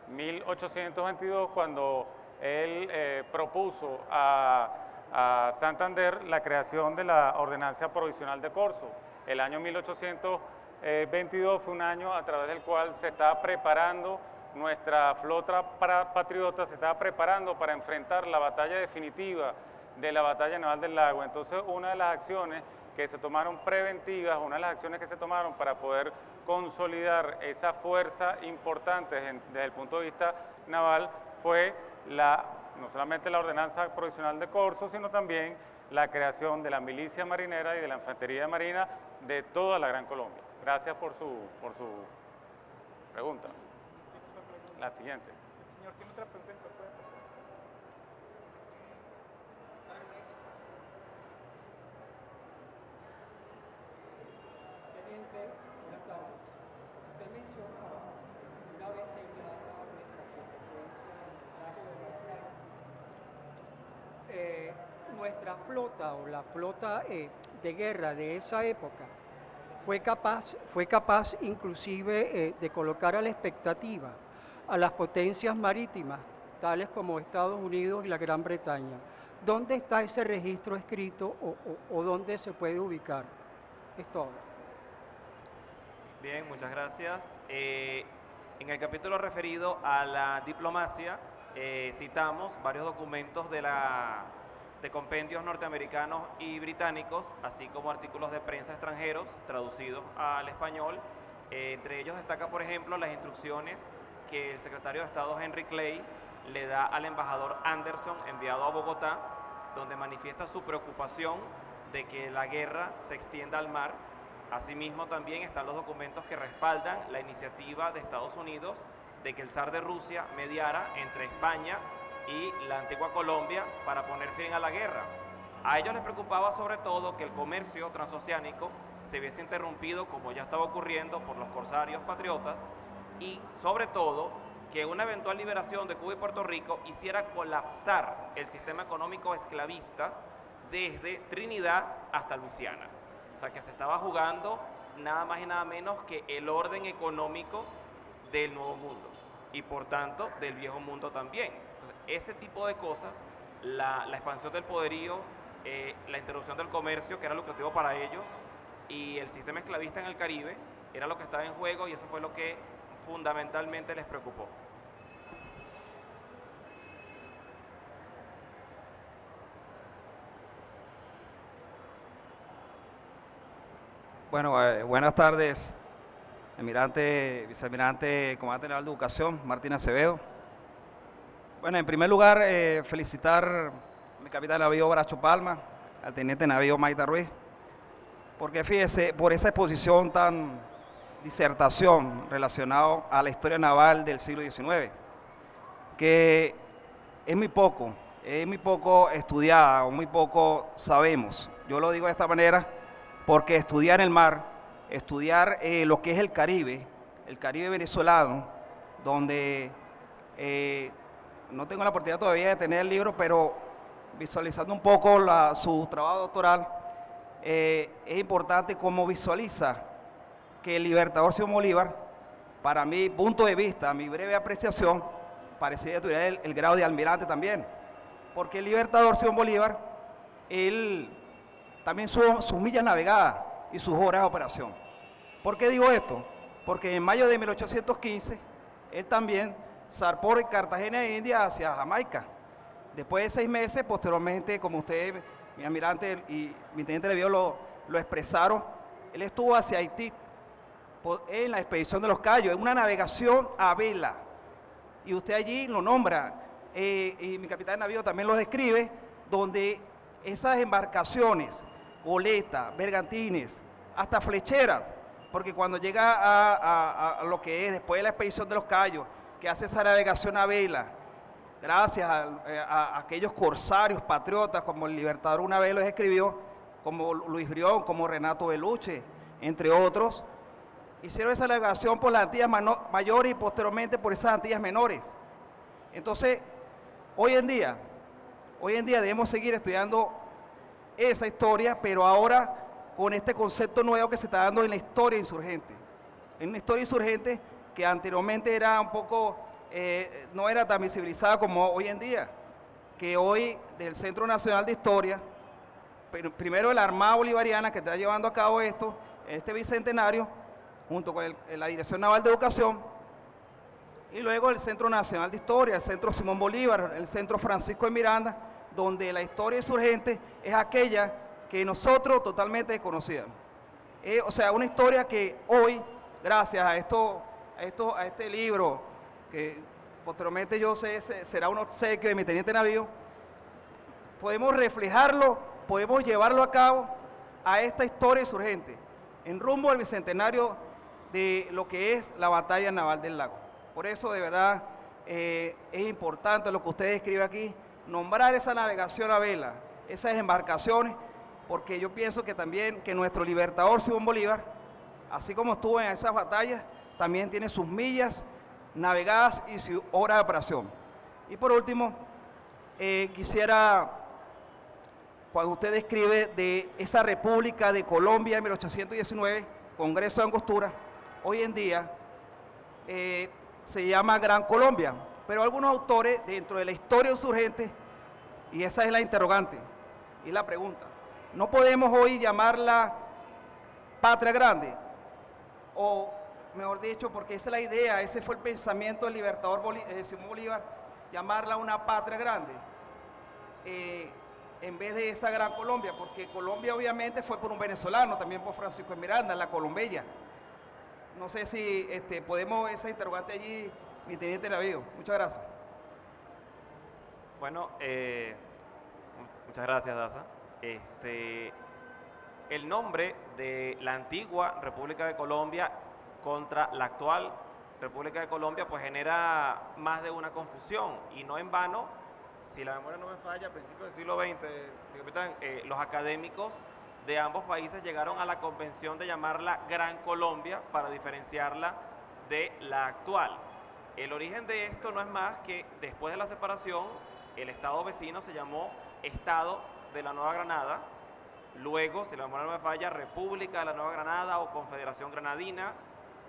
[SPEAKER 3] 1822, cuando él propuso a Santander la creación de la Ordenanza Provisional de Corzo. El año 1822 fue un año a través del cual se estaba preparando nuestra flota patriota, se estaba preparando para enfrentar la batalla definitiva de la batalla naval del Lago. Entonces, una de las acciones que se tomaron preventivas, una de las acciones que se tomaron para poder consolidar esa fuerza importante desde el punto de vista naval, fue no solamente la Ordenanza Provisional de Corzo, sino también la creación de la milicia marinera y de la infantería marina de toda la Gran Colombia. Gracias por su pregunta. La siguiente.
[SPEAKER 6] El señor tiene otra pregunta, puede pasar.
[SPEAKER 7] Teniente, buenas tardes. Usted mencionaba una vez señalada nuestra competencia en el lago de Maracaibo. Nuestra flota o la flota de guerra de esa época fue capaz inclusive de colocar a la expectativa a las potencias marítimas, tales como Estados Unidos y la Gran Bretaña. ¿Dónde está ese registro escrito o dónde se puede ubicar? Es todo.
[SPEAKER 1] Bien, muchas gracias. En el capítulo referido a la diplomacia, citamos varios documentos de compendios norteamericanos y británicos, así como artículos de prensa extranjeros traducidos al español. Entre ellos destaca, por ejemplo, las instrucciones que el secretario de Estado Henry Clay le da al embajador Anderson, enviado a Bogotá, donde manifiesta su preocupación de que la guerra se extienda al mar. Asimismo, también están los documentos que respaldan la iniciativa de Estados Unidos de que el zar de Rusia mediara entre España y la antigua Colombia para poner fin a la guerra. A ellos les preocupaba sobre todo que el comercio transoceánico se viese interrumpido, como ya estaba ocurriendo, por los corsarios patriotas, y sobre todo que una eventual liberación de Cuba y Puerto Rico hiciera colapsar el sistema económico esclavista desde Trinidad hasta Luisiana. O sea, que se estaba jugando nada más y nada menos que el orden económico del Nuevo Mundo y por tanto del Viejo Mundo también. Entonces, ese tipo de cosas, la expansión del poderío, la interrupción del comercio, que era lucrativo para ellos, y el sistema esclavista en el Caribe, era lo que estaba en juego, y eso fue lo que fundamentalmente les preocupó.
[SPEAKER 8] Bueno, buenas tardes, almirante, vicealmirante, comandante general de Educación, Martín Acevedo. Bueno, en primer lugar, felicitar a mi capitán de navío Bracho Palma, al teniente de navío Maita Ruiz, porque fíjese, por esa exposición disertación relacionada a la historia naval del siglo XIX, que es muy poco estudiada o muy poco sabemos. Yo lo digo de esta manera porque estudiar el mar, estudiar lo que es el Caribe venezolano, donde no tengo la oportunidad todavía de tener el libro, pero visualizando un poco su trabajo doctoral, es importante cómo visualiza que el libertador Simón Bolívar, para mi punto de vista, mi breve apreciación, parecía que tuviera el grado de almirante también, porque el libertador Simón Bolívar, él también sus millas navegadas y sus horas de operación. ¿Por qué digo esto? Porque en mayo de 1815, él también zarpó de Cartagena de India hacia Jamaica. Después de 6 meses, posteriormente, como usted, mi almirante y mi teniente de navío lo expresaron, él estuvo hacia Haití en la expedición de los Cayos, en una navegación a vela. Y usted allí lo nombra, y mi capitán de navío también lo describe, donde esas embarcaciones, goletas, bergantines, hasta flecheras, porque cuando llega a lo que es después de la expedición de los Cayos, que hace esa navegación a vela, gracias a aquellos corsarios patriotas, como el Libertador una vez los escribió, como Luis Brión, como Renato Beluche, entre otros, hicieron esa navegación por las Antillas mayores y posteriormente por esas Antillas menores. Entonces, hoy en día debemos seguir estudiando esa historia, pero ahora con este concepto nuevo que se está dando en la historia insurgente. En una historia insurgente que anteriormente era un poco, no era tan visibilizada como hoy en día, que hoy del Centro Nacional de Historia, primero de la Armada Bolivariana que está llevando a cabo este bicentenario, junto con la Dirección Naval de Educación, y luego el Centro Nacional de Historia, el Centro Simón Bolívar, el Centro Francisco de Miranda, donde la historia insurgente es aquella que nosotros totalmente desconocíamos. O sea, una historia que hoy, gracias a este libro, que posteriormente yo sé será un obsequio de mi teniente navío, podemos reflejarlo, podemos llevarlo a cabo a esta historia insurgente, en rumbo al bicentenario de lo que es la batalla naval del lago. Por eso, de verdad, es importante lo que usted escribe aquí, nombrar esa navegación a vela, esas embarcaciones, porque yo pienso que también que nuestro libertador Simón Bolívar, así como estuvo en esas batallas, también tiene sus millas navegadas y su hora de operación. Y por último, quisiera, cuando usted describe de esa República de Colombia en 1819, Congreso de Angostura, hoy en día se llama Gran Colombia, pero algunos autores dentro de la historia insurgente, y esa es la interrogante y la pregunta, no podemos hoy llamarla Patria Grande, o mejor dicho, porque esa es la idea, ese fue el pensamiento del libertador Simón Bolívar, llamarla una Patria Grande, en vez de esa Gran Colombia, porque Colombia obviamente fue por un venezolano, también por Francisco de Miranda, la Colombella. No sé si podemos esa interrogante allí, mi teniente navío. Muchas gracias.
[SPEAKER 1] Bueno, muchas gracias, Daza. El nombre de la antigua República de Colombia contra la actual República de Colombia pues genera más de una confusión, y no en vano, si la memoria no me falla, a principios del siglo XX, capitán, los académicos de ambos países llegaron a la convención de llamarla Gran Colombia para diferenciarla de la actual. El origen de esto no es más que después de la separación, el estado vecino se llamó Estado de la Nueva Granada, luego, si la memoria no me falla, República de la Nueva Granada o Confederación Granadina,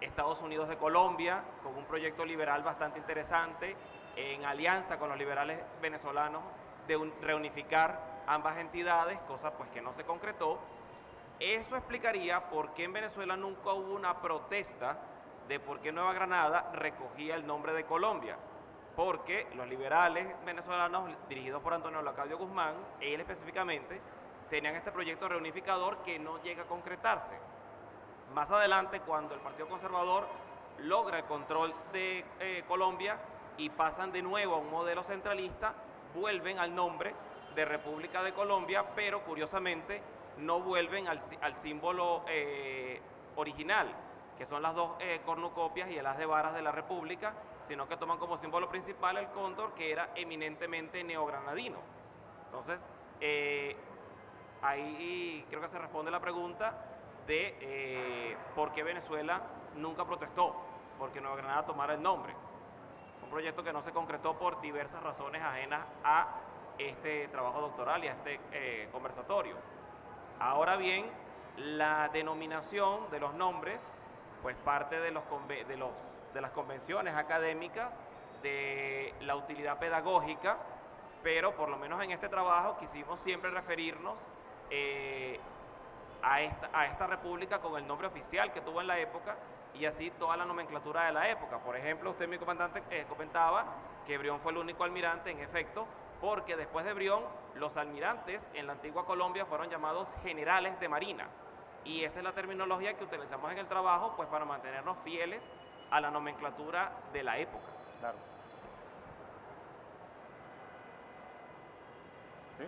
[SPEAKER 1] Estados Unidos de Colombia, con un proyecto liberal bastante interesante, en alianza con los liberales venezolanos, de reunificar ambas entidades, cosa pues que no se concretó. Eso explicaría por qué en Venezuela nunca hubo una protesta de por qué Nueva Granada recogía el nombre de Colombia, porque los liberales venezolanos, dirigidos por Antonio Lacadio Guzmán, él específicamente, tenían este proyecto reunificador que no llega a concretarse. Más adelante, cuando el Partido Conservador logra el control de Colombia y pasan de nuevo a un modelo centralista, vuelven al nombre de República de Colombia, pero curiosamente no vuelven al símbolo original, que son las dos cornucopias y el haz de varas de la República, sino que toman como símbolo principal el cóndor, que era eminentemente neogranadino. Entonces, ahí creo que se responde la pregunta de por qué Venezuela nunca protestó porque Nueva Granada tomara el nombre. Fue un proyecto que no se concretó por diversas razones ajenas a este trabajo doctoral y a este conversatorio. Ahora bien, la denominación de los nombres pues parte de las convenciones académicas de la utilidad pedagógica, pero por lo menos en este trabajo quisimos siempre referirnos a esta república con el nombre oficial que tuvo en la época, y así toda la nomenclatura de la época. Por ejemplo, usted, mi comandante, comentaba que Brión fue el único almirante, en efecto, porque después de Brión, los almirantes en la antigua Colombia fueron llamados generales de marina, y esa es la terminología que utilizamos en el trabajo pues para mantenernos fieles a la nomenclatura de la época.
[SPEAKER 3] Claro. ¿Sí?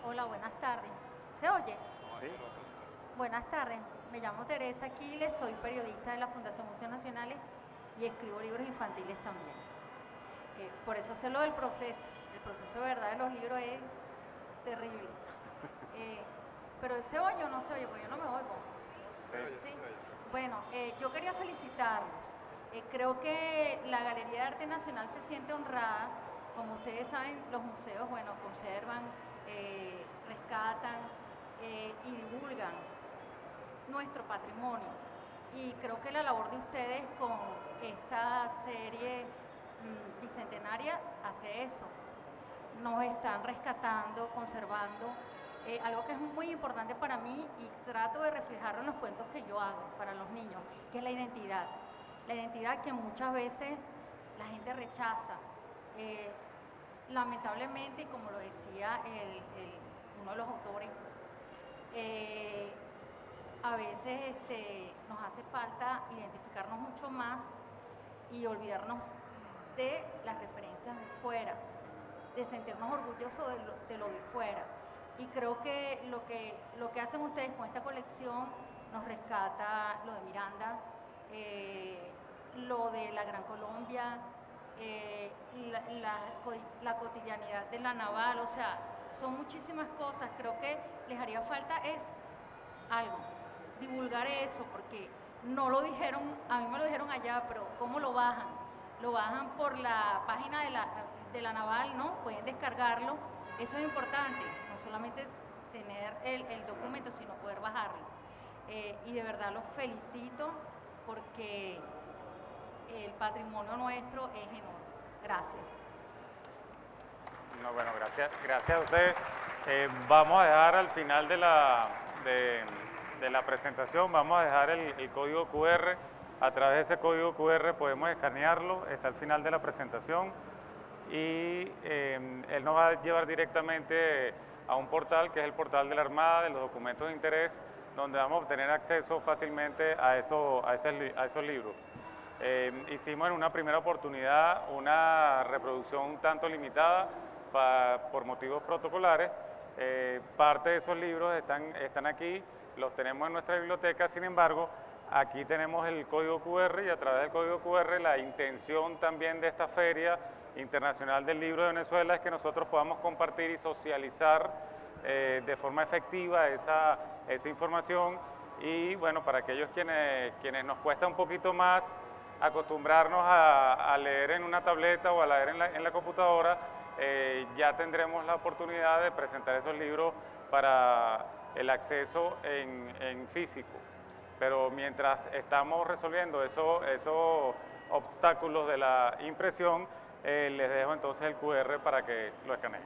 [SPEAKER 9] Hola, buenas tardes. ¿Se oye?
[SPEAKER 3] Sí.
[SPEAKER 9] Buenas tardes. Me llamo Teresa Aquiles, soy periodista de la Fundación Museos Nacionales y escribo libros infantiles también. Por eso sé lo del proceso. El proceso de verdad de los libros es terrible. Pero ¿se oye o no se oye? Pues yo no me oigo. ¿Sí? Bueno, yo quería felicitarlos. Creo que la Galería de Arte Nacional se siente honrada. Como ustedes saben, los museos, bueno, conservan, rescatan y divulgan nuestro patrimonio. Y creo que la labor de ustedes con esta serie bicentenaria hace eso. Nos están rescatando, conservando, algo que es muy importante para mí y trato de reflejarlo en los cuentos que yo hago para los niños, que es la identidad. La identidad que muchas veces la gente rechaza. Lamentablemente, y como lo decía uno de los autores, a veces nos hace falta identificarnos mucho más y olvidarnos de las referencias de fuera, de sentirnos orgullosos de lo de fuera. Y creo que lo que hacen ustedes con esta colección nos rescata lo de Miranda, lo de la Gran Colombia, la cotidianidad de la naval, o sea, son muchísimas cosas. Creo que les haría falta es algo, divulgar eso, porque no lo dijeron, a mí me lo dijeron allá, pero ¿cómo lo bajan? Lo bajan por la página de la naval, ¿no? Pueden descargarlo, eso es importante, no solamente tener el documento, sino poder bajarlo. Y de verdad los felicito porque el patrimonio nuestro es enorme. Gracias.
[SPEAKER 3] No, bueno, gracias a ustedes. Vamos a dejar al final de la presentación, vamos a dejar el código QR. A través de ese código QR podemos escanearlo, está al final de la presentación, y él nos va a llevar directamente a un portal que es el portal de la Armada, de los documentos de interés, donde vamos a obtener acceso fácilmente a esos libros. Hicimos en una primera oportunidad una reproducción un tanto limitada por motivos protocolares. Parte de esos libros están aquí, los tenemos en nuestra biblioteca. Sin embargo, aquí tenemos el código QR, y a través del código QR la intención también de esta Feria Internacional del Libro de Venezuela es que nosotros podamos compartir y socializar de forma efectiva esa información. Y bueno, para aquellos quienes nos cuesta un poquito más acostumbrarnos a leer en una tableta o a leer en la computadora, ya tendremos la oportunidad de presentar esos libros para el acceso en físico. Pero mientras estamos resolviendo esos obstáculos de la impresión, les dejo entonces el QR para que lo escaneen.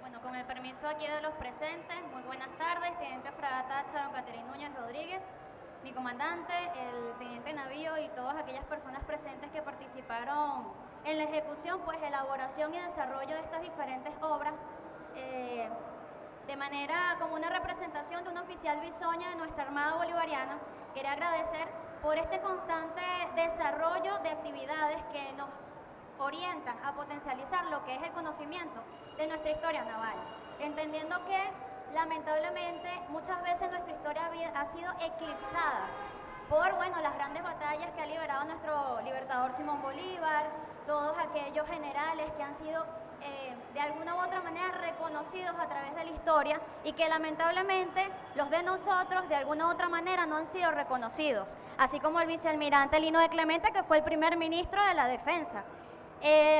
[SPEAKER 10] Bueno, con el permiso aquí de los presentes, muy buenas tardes, Teniente Fragata Sharon Catherine Núñez Rodríguez, mi comandante, el Teniente Navío y todas aquellas personas presentes que participaron en la ejecución, pues elaboración y desarrollo de estas diferentes obras, de manera como una representación de un oficial bisoña de nuestra Armada Bolivariana. Quería agradecer por este constante desarrollo de actividades que nos orientan a potencializar lo que es el conocimiento de nuestra historia naval, entendiendo que lamentablemente muchas veces nuestra historia ha sido eclipsada por las grandes batallas que ha liberado nuestro libertador Simón Bolívar, todos aquellos generales que han sido de alguna u otra manera reconocidos a través de la historia y que lamentablemente los de nosotros de alguna u otra manera no han sido reconocidos, así como el vicealmirante Lino de Clemente, que fue el primer ministro de la Defensa.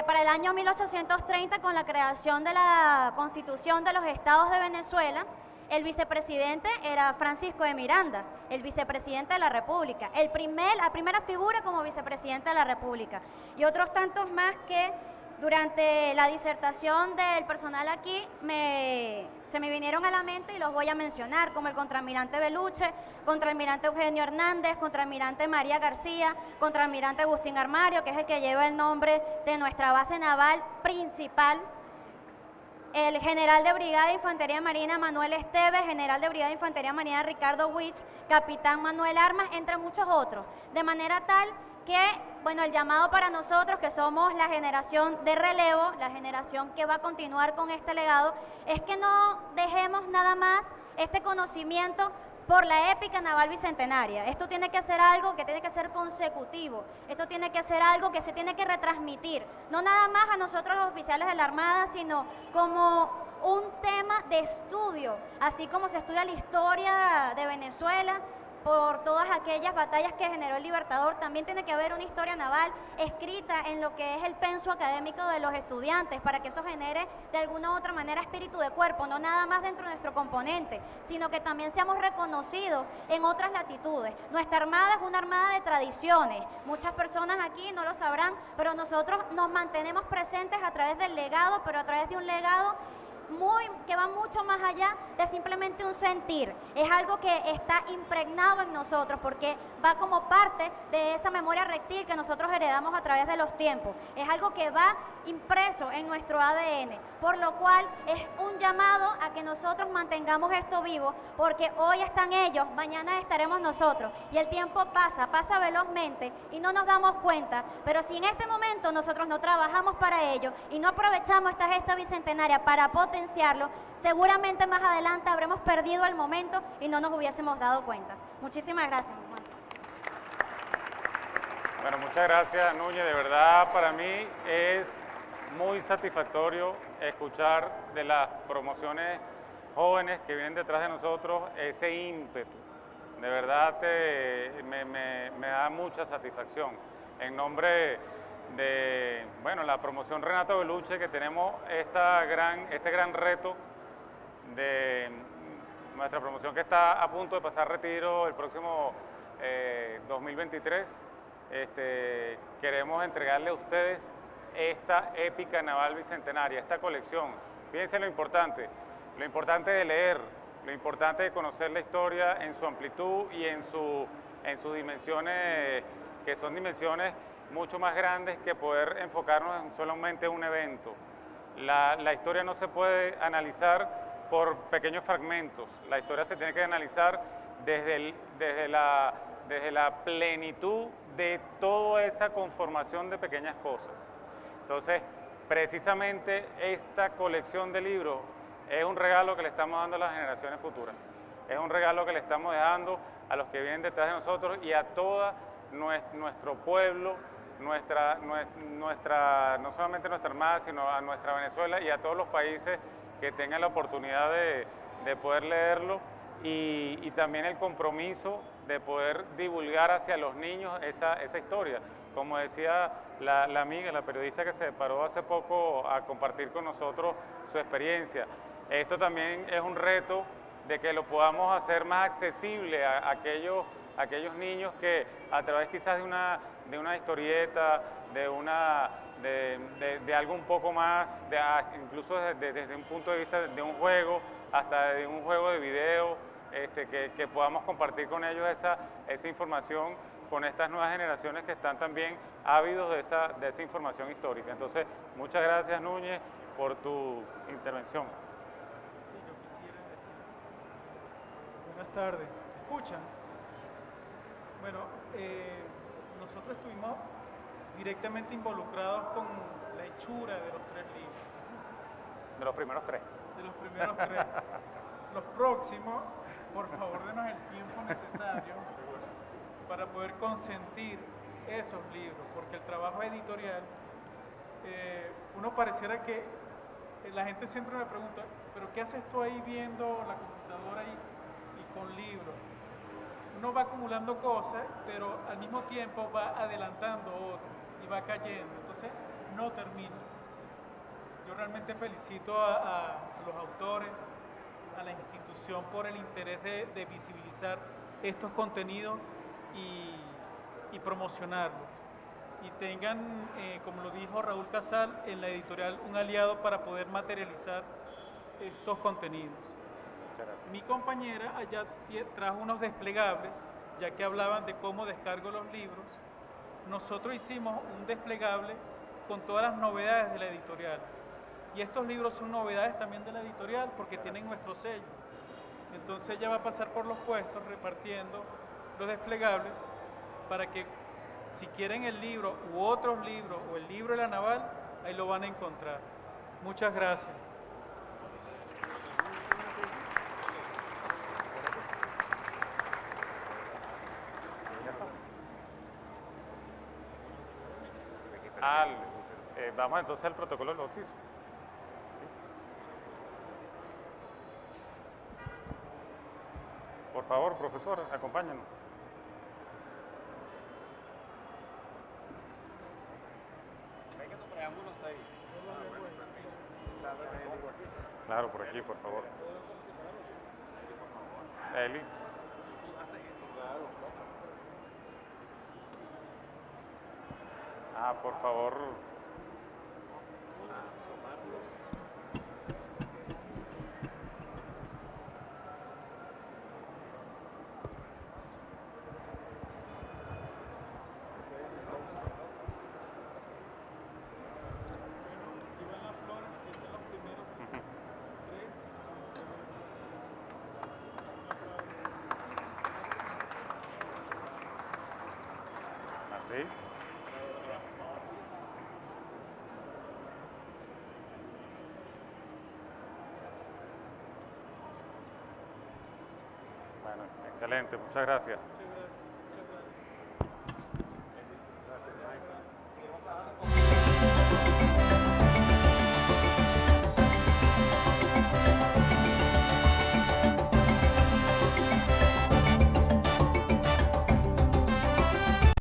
[SPEAKER 10] Para el año 1830, con la creación de la Constitución de los Estados de Venezuela, el vicepresidente era Francisco de Miranda, el vicepresidente de la República, la primera figura como vicepresidente de la República, y otros tantos más que durante la disertación del personal aquí se me vinieron a la mente y los voy a mencionar, como el contraalmirante Beluche, contraalmirante Eugenio Hernández, contraalmirante María García, contraalmirante Agustín Armario, que es el que lleva el nombre de nuestra base naval principal, el general de Brigada de Infantería Marina Manuel Esteves, general de Brigada de Infantería Marina Ricardo Witch, capitán Manuel Armas, entre muchos otros, de manera tal que, el llamado para nosotros, que somos la generación de relevo, la generación que va a continuar con este legado, es que no dejemos nada más este conocimiento por la épica naval bicentenaria. Esto tiene que ser algo que tiene que ser consecutivo, esto tiene que ser algo que se tiene que retransmitir, no nada más a nosotros los oficiales de la Armada, sino como un tema de estudio, así como se estudia la historia de Venezuela, por todas aquellas batallas que generó el Libertador, también tiene que haber una historia naval escrita en lo que es el penso académico de los estudiantes, para que eso genere de alguna u otra manera espíritu de cuerpo, no nada más dentro de nuestro componente, sino que también seamos reconocidos en otras latitudes. Nuestra Armada es una armada de tradiciones, muchas personas aquí no lo sabrán, pero nosotros nos mantenemos presentes a través del legado, pero a través de un legado que va mucho más allá de simplemente un sentir. Es algo que está impregnado en nosotros porque va como parte de esa memoria reptil que nosotros heredamos a través de los tiempos. Es algo que va impreso en nuestro ADN, por lo cual es un llamado a que nosotros mantengamos esto vivo, porque hoy están ellos, mañana estaremos nosotros, y el tiempo pasa velozmente y no nos damos cuenta, pero si en este momento nosotros no trabajamos para ello y no aprovechamos esta gesta bicentenaria para potenciarlo, seguramente más adelante habremos perdido el momento y no nos hubiésemos dado cuenta. Muchísimas gracias.
[SPEAKER 3] Bueno, muchas gracias, Núñez. De verdad, para mí es muy satisfactorio escuchar de las promociones jóvenes que vienen detrás de nosotros ese ímpetu. De verdad me da mucha satisfacción. En nombre de la promoción Renato Beluche, que tenemos este gran reto de nuestra promoción, que está a punto de pasar retiro el próximo 2023. Queremos entregarle a ustedes esta épica naval bicentenaria, esta colección. Fíjense lo importante de leer, lo importante de conocer la historia en su amplitud y en sus dimensiones, que son dimensiones mucho más grandes que poder enfocarnos en solamente un evento. La historia no se puede analizar por pequeños fragmentos. La historia se tiene que analizar desde la plenitud de toda esa conformación de pequeñas cosas. Entonces, precisamente esta colección de libros es un regalo que le estamos dando a las generaciones futuras. Es un regalo que le estamos dejando a los que vienen detrás de nosotros y a todo nuestro pueblo, no solamente nuestra Armada, sino a nuestra Venezuela y a todos los países que tengan la oportunidad de poder leerlo y también el compromiso de poder divulgar hacia los niños esa historia. Como decía la amiga, la periodista que se paró hace poco a compartir con nosotros su experiencia, esto también es un reto de que lo podamos hacer más accesible a aquellos niños que a través quizás de una historieta, de algo un poco más, incluso desde un punto de vista de un juego, hasta de un juego de video, que podamos compartir con ellos esa información con estas nuevas generaciones que están también ávidos de esa información histórica. Entonces, muchas gracias, Núñez, por tu intervención.
[SPEAKER 6] Sí, yo quisiera decir. Buenas tardes. ¿Me escuchan? Bueno, nosotros estuvimos directamente involucrados con la hechura de los 3 libros.
[SPEAKER 3] De los primeros 3.
[SPEAKER 6] De los primeros 3. Los próximos, por favor, denos el tiempo necesario para poder consentir esos libros, porque el trabajo editorial, uno pareciera que la gente siempre me pregunta, ¿pero qué haces tú ahí viendo la computadora y con libros? Uno va acumulando cosas, pero al mismo tiempo va adelantando otras y va cayendo, entonces no termina. Yo realmente felicito a los autores, a la institución por el interés de visibilizar estos contenidos y promocionarlos. Y tengan, como lo dijo Raúl Casal, en la editorial un aliado para poder materializar estos contenidos. Mi compañera allá trajo unos desplegables, ya que hablaban de cómo descargo los libros. Nosotros hicimos un desplegable con todas las novedades de la editorial. Y estos libros son novedades también de la editorial porque tienen nuestro sello. Entonces ella va a pasar por los puestos repartiendo los desplegables para que si quieren el libro u otros libros o el libro de la Naval, ahí lo van a encontrar. Muchas gracias.
[SPEAKER 3] Vamos entonces al protocolo del bautizo. Por favor, profesor, acompáñenos. Claro, por aquí, por favor. Eli. Por favor. Así. Bueno, excelente, muchas gracias.
[SPEAKER 6] Muchas gracias.